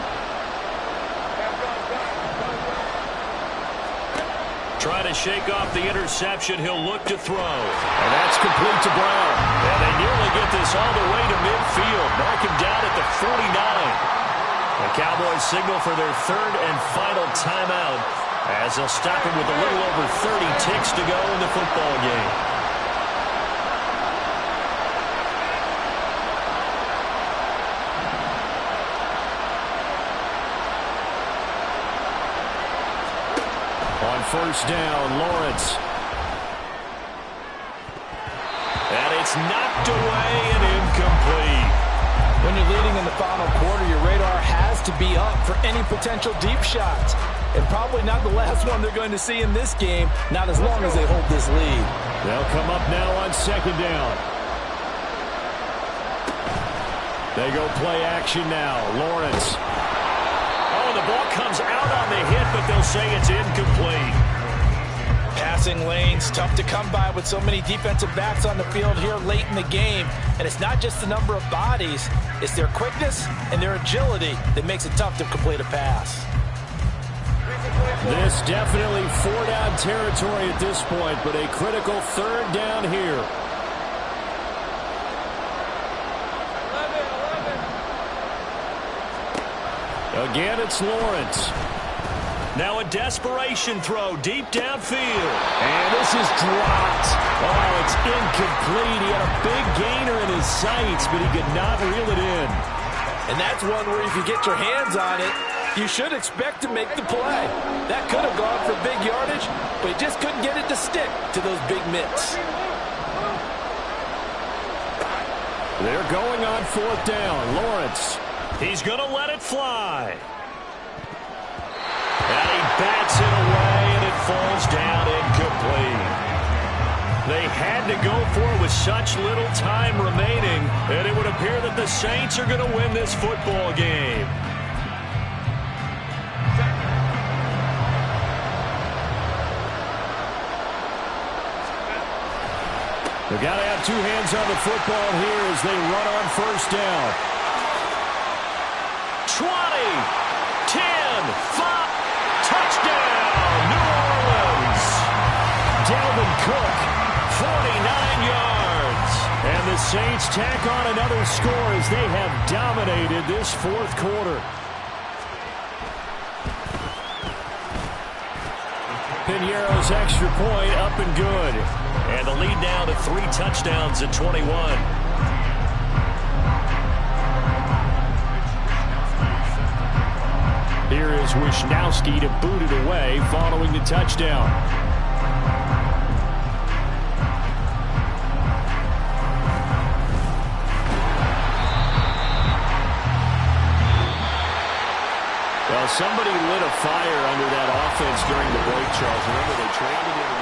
Try to shake off the interception. He'll look to throw. And that's complete to Brown. And they nearly get this all the way to midfield. Mark him down at the 49. The Cowboys signal for their 3rd and final timeout as they'll stop him with a little over 30 ticks to go in the football game. On 1st down, Lawrence. And it's knocked away and incomplete. When you're leading in the final quarter, your radar has to be up for any potential deep shots. And probably not the last one they're going to see in this game, not as long as they hold this lead. They'll come up now on 2nd down. They go play action now. Lawrence. Oh, the ball comes out on the hit, but they'll say it's incomplete. Passing lanes, tough to come by with so many defensive backs on the field here late in the game. And it's not just the number of bodies, it's their quickness and their agility that makes it tough to complete a pass. This definitely 4-down territory at this point, but a critical 3rd down here. Again, it's Lawrence. Now a desperation throw deep downfield. And this is dropped. Oh, it's incomplete. He had a big gainer in his sights, but he could not reel it in. And that's one where if you get your hands on it, you should expect to make the play. That could have gone for big yardage, but he just couldn't get it to stick to those big mitts. They're going on 4th down. Lawrence. He's going to let it fly. And he bats it away, and it falls down incomplete. They had to go for it with such little time remaining, and it would appear that the Saints are going to win this football game. They've got to have 2 hands on the football here as they run on 1st down. 20, 10, 5, touchdown, New Orleans. Dalvin Cook, 49 yards. and the Saints tack on another score as they have dominated this 4th quarter. Piñeiro's extra point up and good. And the lead now to 3 touchdowns at 21. Here is Wisnowski to boot it away following the touchdown. Well, somebody lit a fire under that offense during the break, Charles. Remember, they traded him.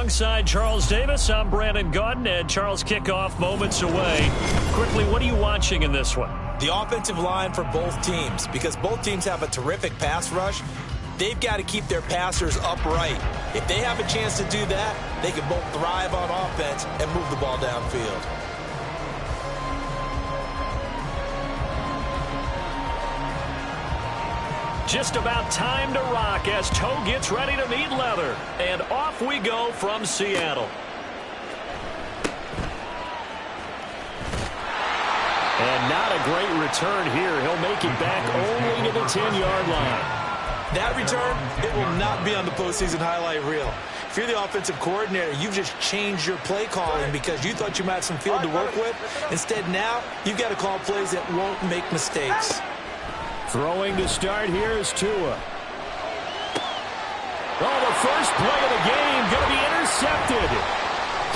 Alongside Charles Davis, I'm Brandon Gaudin, and Charles, kickoff moments away. Quickly, what are you watching in this one? The offensive line for both teams, because both teams have a terrific pass rush. They've got to keep their passers upright. If they have a chance to do that, they can both thrive on offense and move the ball downfield. Just about time to rock as Toe gets ready to meet leather. And off we go from Seattle. And not a great return here. He'll make it back only to the 10-yard line. That return, it will not be on the postseason highlight reel. If you're the offensive coordinator, you've just changed your play calling because you thought you might have some field to work with. Instead, now, you've got to call plays that won't make mistakes. Throwing to start here is Tua. Oh, the first play of the game going to be intercepted.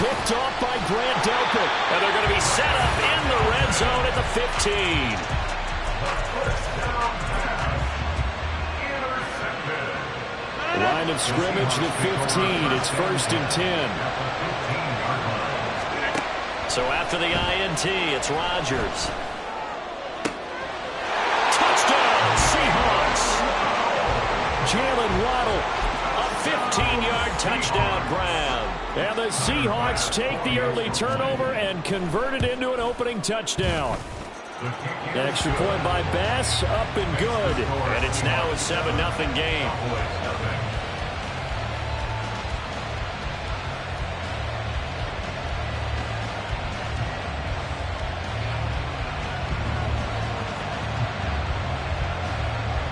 Picked off by Grant Delpit. And they're going to be set up in the red zone at the 15. Line of scrimmage, the 15. It's 1st and 10. So after the INT, it's Rodgers. Seahawks. Jalen Waddle. A 15-yard touchdown grab. And the Seahawks take the early turnover and convert it into an opening touchdown. The extra point by Bass, up and good. And it's now a 7-0 game.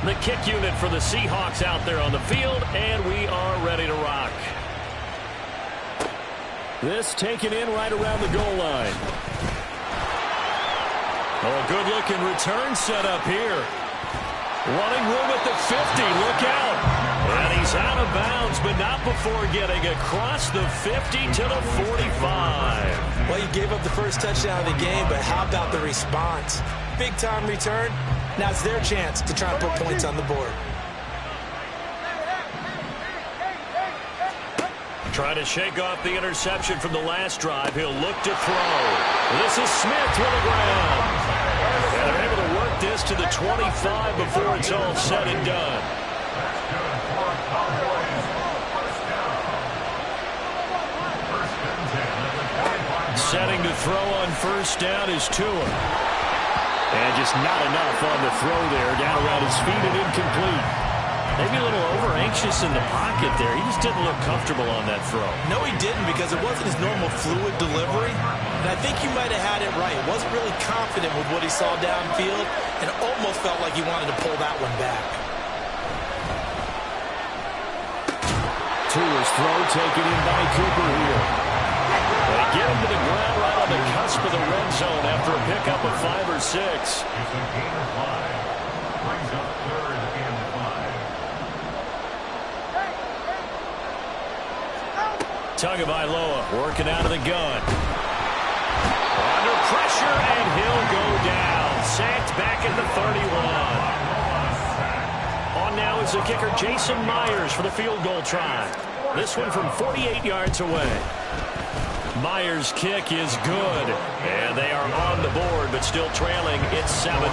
The kick unit for the Seahawks out there on the field, and we are ready to rock. This taken in right around the goal line. Oh, a good-looking return set up here. Running room at the 50. Look out. And he's out of bounds, but not before getting across the 50 to the 45. Well, you gave up the first touchdown of the game, but how about the response? Big-time return. Now it's their chance to try and put points on the board. Trying to shake off the interception from the last drive. He'll look to throw. This is Smith with the ground. And they're able to work this to the 25 before it's all said and done. Setting to throw on first down is Tua. And just not enough on the throw there. Down around his feet and incomplete. Maybe a little over-anxious in the pocket there. He just didn't look comfortable on that throw. No, he didn't, because it wasn't his normal fluid delivery. And I think you might have had it right. Wasn't really confident with what he saw downfield and almost felt like he wanted to pull that one back. Tua's throw taken in by Cooper here. They get him to the ground right on the cusp of the red zone after a pickup of 5 or 6. Tagovailoa working out of the gun. Under pressure, and he'll go down. Sacked back at the 31. On now is the kicker Jason Myers for the field goal try. This one from 48 yards away. Myers' kick is good, and they are on the board, but still trailing. It's 7-3.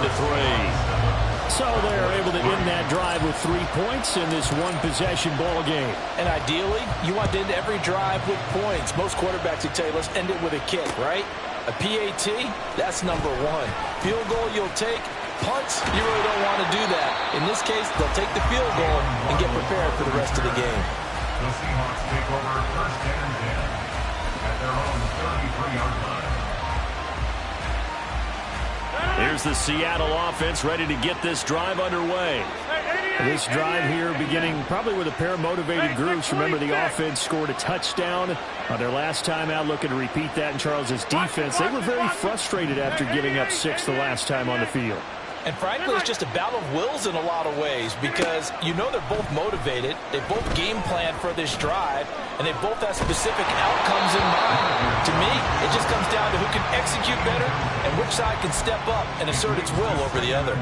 So they're able to end that drive with 3 points in this one-possession ball game. And ideally, you want to end every drive with points. Most quarterbacks would tell you, let's end it with a kick, right? A PAT, that's number 1. Field goal you'll take. Punts, you really don't want to do that. In this case, they'll take the field goal and get prepared for the rest of the game. The Seahawks take over 1st and 10 at their own 33-yard line. Here's the Seattle offense ready to get this drive underway. This drive here beginning probably with a pair of motivated groups. Remember, the offense scored a touchdown on their last time out. Looking to repeat that in Charles's defense. They were very frustrated after giving up 6 the last time on the field. And frankly, it's just a battle of wills in a lot of ways, because you know they're both motivated, they both game plan for this drive, and they both have specific outcomes in mind. To me, it just comes down to who can execute better and which side can step up and assert its will over the other.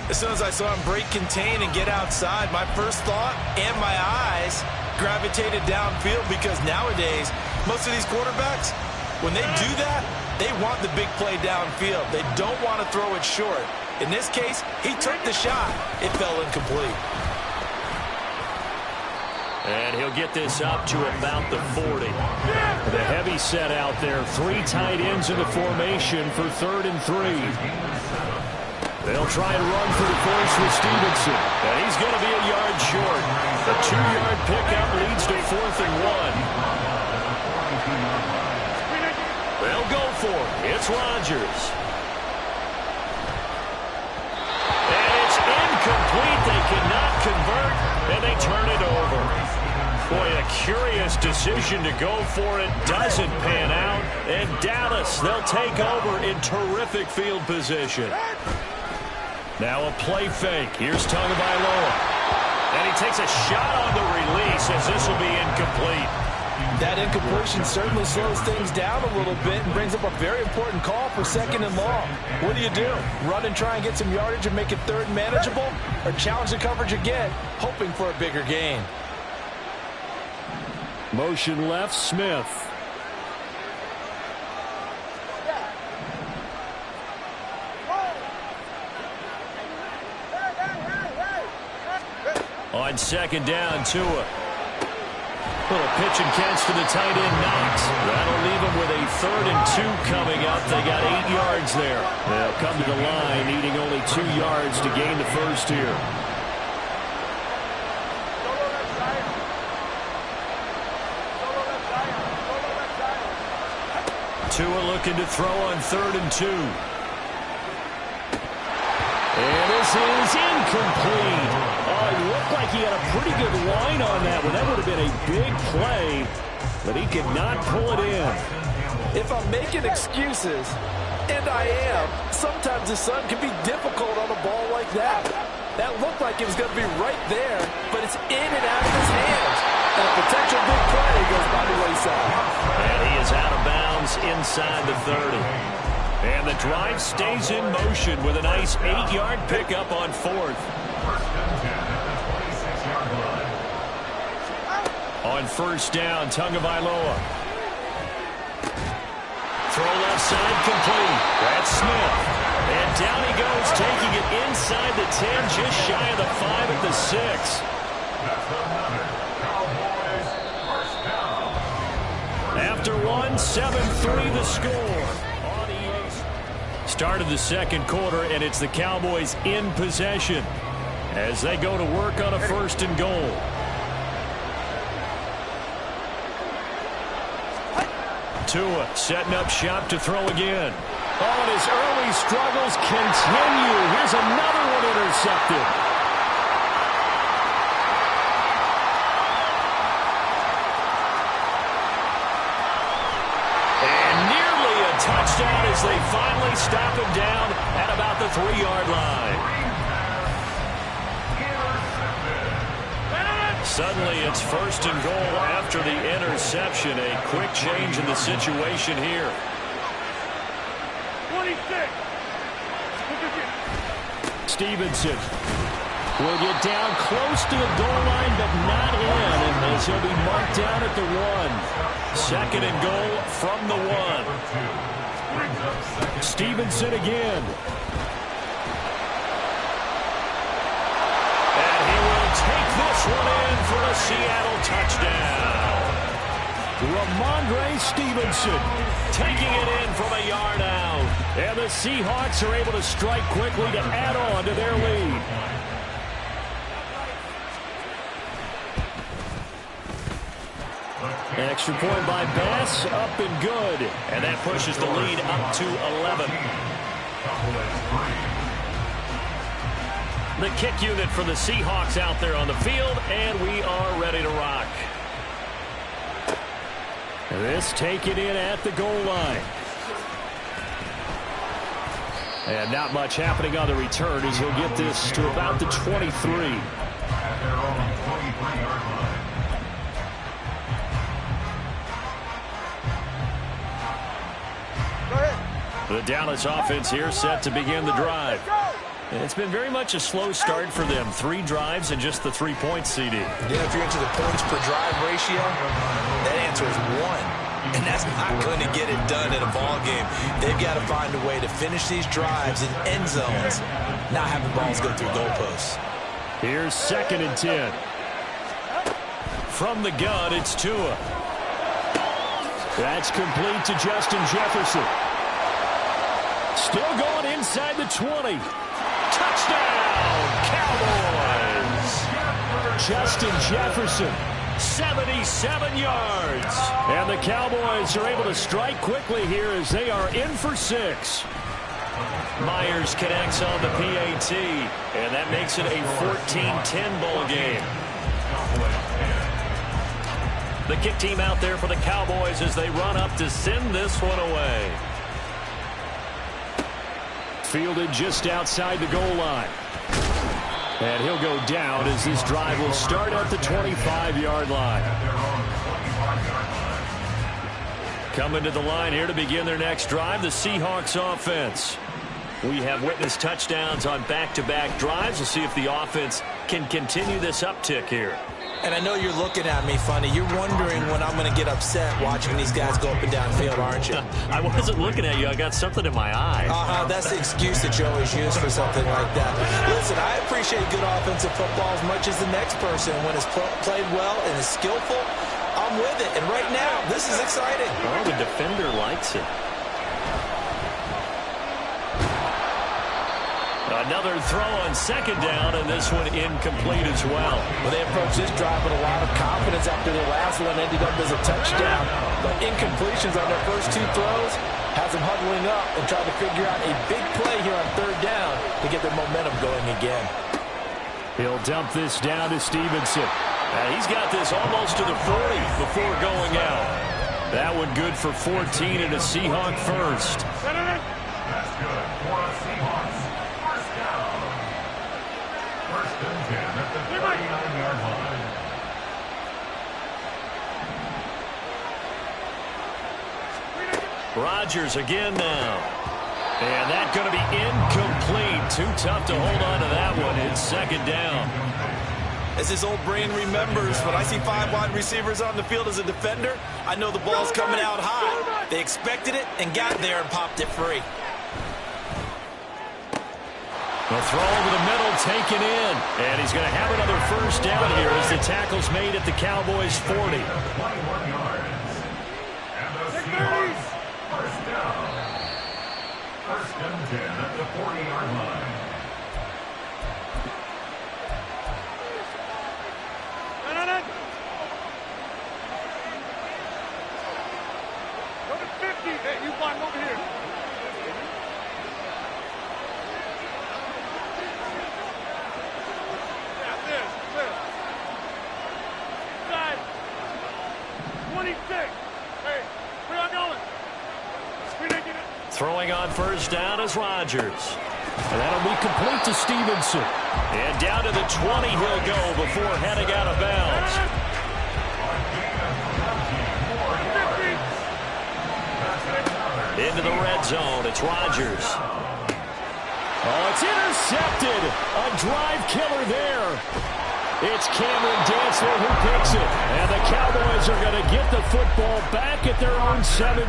As soon as I saw him break contain and get outside, my first thought and my eyes gravitated downfield, because nowadays, most of these quarterbacks, when they do that, they want the big play downfield. They don't want to throw it short. In this case, he took the shot. It fell incomplete. And he'll get this up to about the 40. The heavy set out there. 3 tight ends in the formation for 3rd and 3. They'll try and run for the force with Stevenson. And he's going to be a yard short. The 2-yard pickup leads to 4th and 1. They'll go for it. It's Rodgers. And it's incomplete. They cannot convert, and they turn it over. Boy, a curious decision to go for it. Doesn't pan out. And Dallas, they'll take over in terrific field position. Now a play fake. Here's Tagovailoa. And he takes a shot on the release, as this will be incomplete. That incompletion certainly slows things down a little bit and brings up a very important call for 2nd and long. What do? Run and try and get some yardage and make it 3rd and manageable? Or challenge the coverage again, hoping for a bigger gain? Motion left, Smith. On 2nd down, Tua. Little pitch and catch to the tight end, Knox. That'll leave them with a 3rd and 2 coming up. They got 8 yards there. They'll come to the line, needing only 2 yards to gain the first here. Tua looking to throw on 3rd and 2. And this is incomplete. Oh, it looked like he had a pretty good line on that one. That would have been a big play, but he could not pull it in. If I'm making excuses, and I am, sometimes the sun can be difficult on a ball like that. That looked like it was going to be right there, but it's in and out of his hands. And a potential big play goes by the wayside. And he is out of bounds inside the 30. And the drive stays in motion with a nice 8-yard pickup on 4th. On 1st down, Tagovailoa. Throw left side complete. That's Smith. And down he goes, taking it inside the 10, just shy of the 5 at the 6. After 1, 7-3 the score. Start of the 2nd quarter, and it's the Cowboys in possession as they go to work on a 1st and goal. Tua setting up shop to throw again. Oh, and his early struggles continue. Here's another one intercepted. Touchdown as they finally stop him down at about the 3-yard line. Suddenly it's 1st and goal after the interception. A quick change in the situation here. 26. Stevenson will get down close to the goal line, but not in, and he'll be marked down at the 1. 2nd and goal from the 1. Stevenson again. And he will take this one in for a Seattle touchdown. Ramondre Stevenson taking it in from a yard out. And the Seahawks are able to strike quickly to add on to their lead. Extra point by Bass, up and good. And that pushes the lead up to 11. The kick unit for the Seahawks out there on the field, and we are ready to rock. This taken in at the goal line. And not much happening on the return as he'll get this to about the 23. The Dallas offense here set to begin the drive. It's been very much a slow start for them. 3 drives and just the 3 points, CD. Yeah, if you're into the points per drive ratio, that answer is 1. And that's not going to get it done in a ball game. They've got to find a way to finish these drives in end zones, not having balls go through goalposts. Here's 2nd and 10. From the gun, it's Tua. That's complete to Justin Jefferson. Still going inside the 20. Touchdown, Cowboys! Justin Jefferson, 77 yards. And the Cowboys are able to strike quickly here as they are in for 6. Myers connects on the PAT, and that makes it a 14-10 ball game. The kick team out there for the Cowboys as they run up to send this one away. Fielded just outside the goal line. And he'll go down as this drive will start at the 25-yard line. Coming to the line here to begin their next drive, the Seahawks offense. We have witnessed touchdowns on back-to-back drives. We'll see if the offense can continue this uptick here. And I know you're looking at me funny. You're wondering when I'm going to get upset watching these guys go up and down field, aren't you? I wasn't looking at you. I got something in my eye. That's the excuse that you always use for something like that. Listen, I appreciate good offensive football as much as the next person. When it's played well and is skillful, I'm with it. And right now, this is exciting. Oh, the defender likes it. Another throw on 2nd down, and this one incomplete as well. Well, they approached this drive with a lot of confidence after the last one ended up as a touchdown. But incompletions on their first 2 throws has them huddling up and trying to figure out a big play here on 3rd down to get their momentum going again. He'll dump this down to Stevenson. He's got this almost to the 40 before going out. That one good for 14 and a Seahawk first. That's good for a Seahawks. First down. 1st and 10 at the 39-yard line. Rodgers again now. And that's going to be incomplete. Too tough to hold on to that one. It's 2nd down. As his old brain remembers, when I see 5 wide receivers on the field as a defender, I know the ball's coming out high. They expected it and got there and popped it free. The throw over the middle, taken in. And he's going to have another first down here as the tackle's made at the Cowboys' 40. 21 yards. And the Seahawks, first down. 1st and 10 at the 40-yard line. Go to 50. Hey, you block over here. Side. 26. Hey, where y'all going? Throwing on first down is Rodgers. And that'll be complete to Stevenson. And down to the 20 he'll go before heading out of bounds. Into the red zone, it's Rodgers. Oh, it's intercepted. A drive killer there. It's Cameron Dantzler who picks it. And the Cowboys are going to get the football back at their own 17.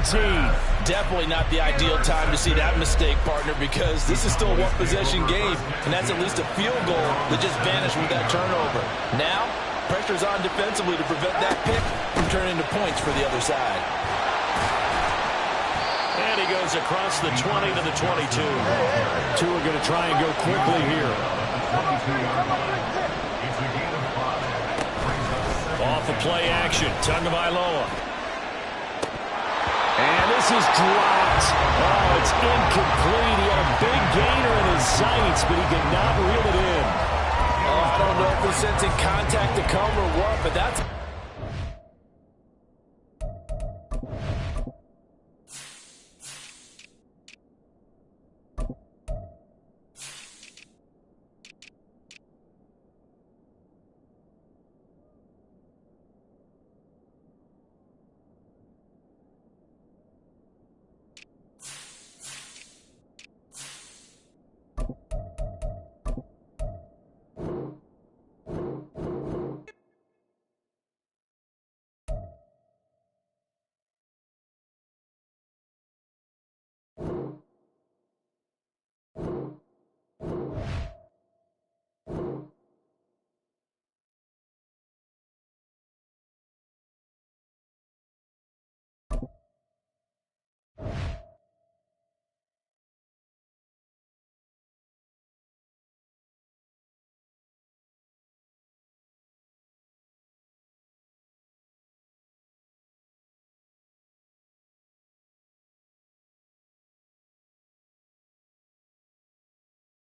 Definitely not the ideal time to see that mistake, partner, because this is still a one-possession game, and that's at least a field goal that just vanished with that turnover. Now, pressure's on defensively to prevent that pick from turning into points for the other side. And he goes across the 20 to the 22. Tua going to try and go quickly here. Off of play action, Tagovailoa. And this is dropped. Oh, it's incomplete. He had a big gainer in his sights, but he could not reel it in. Oh, I don't know if he's sensing contact to come or what, but that's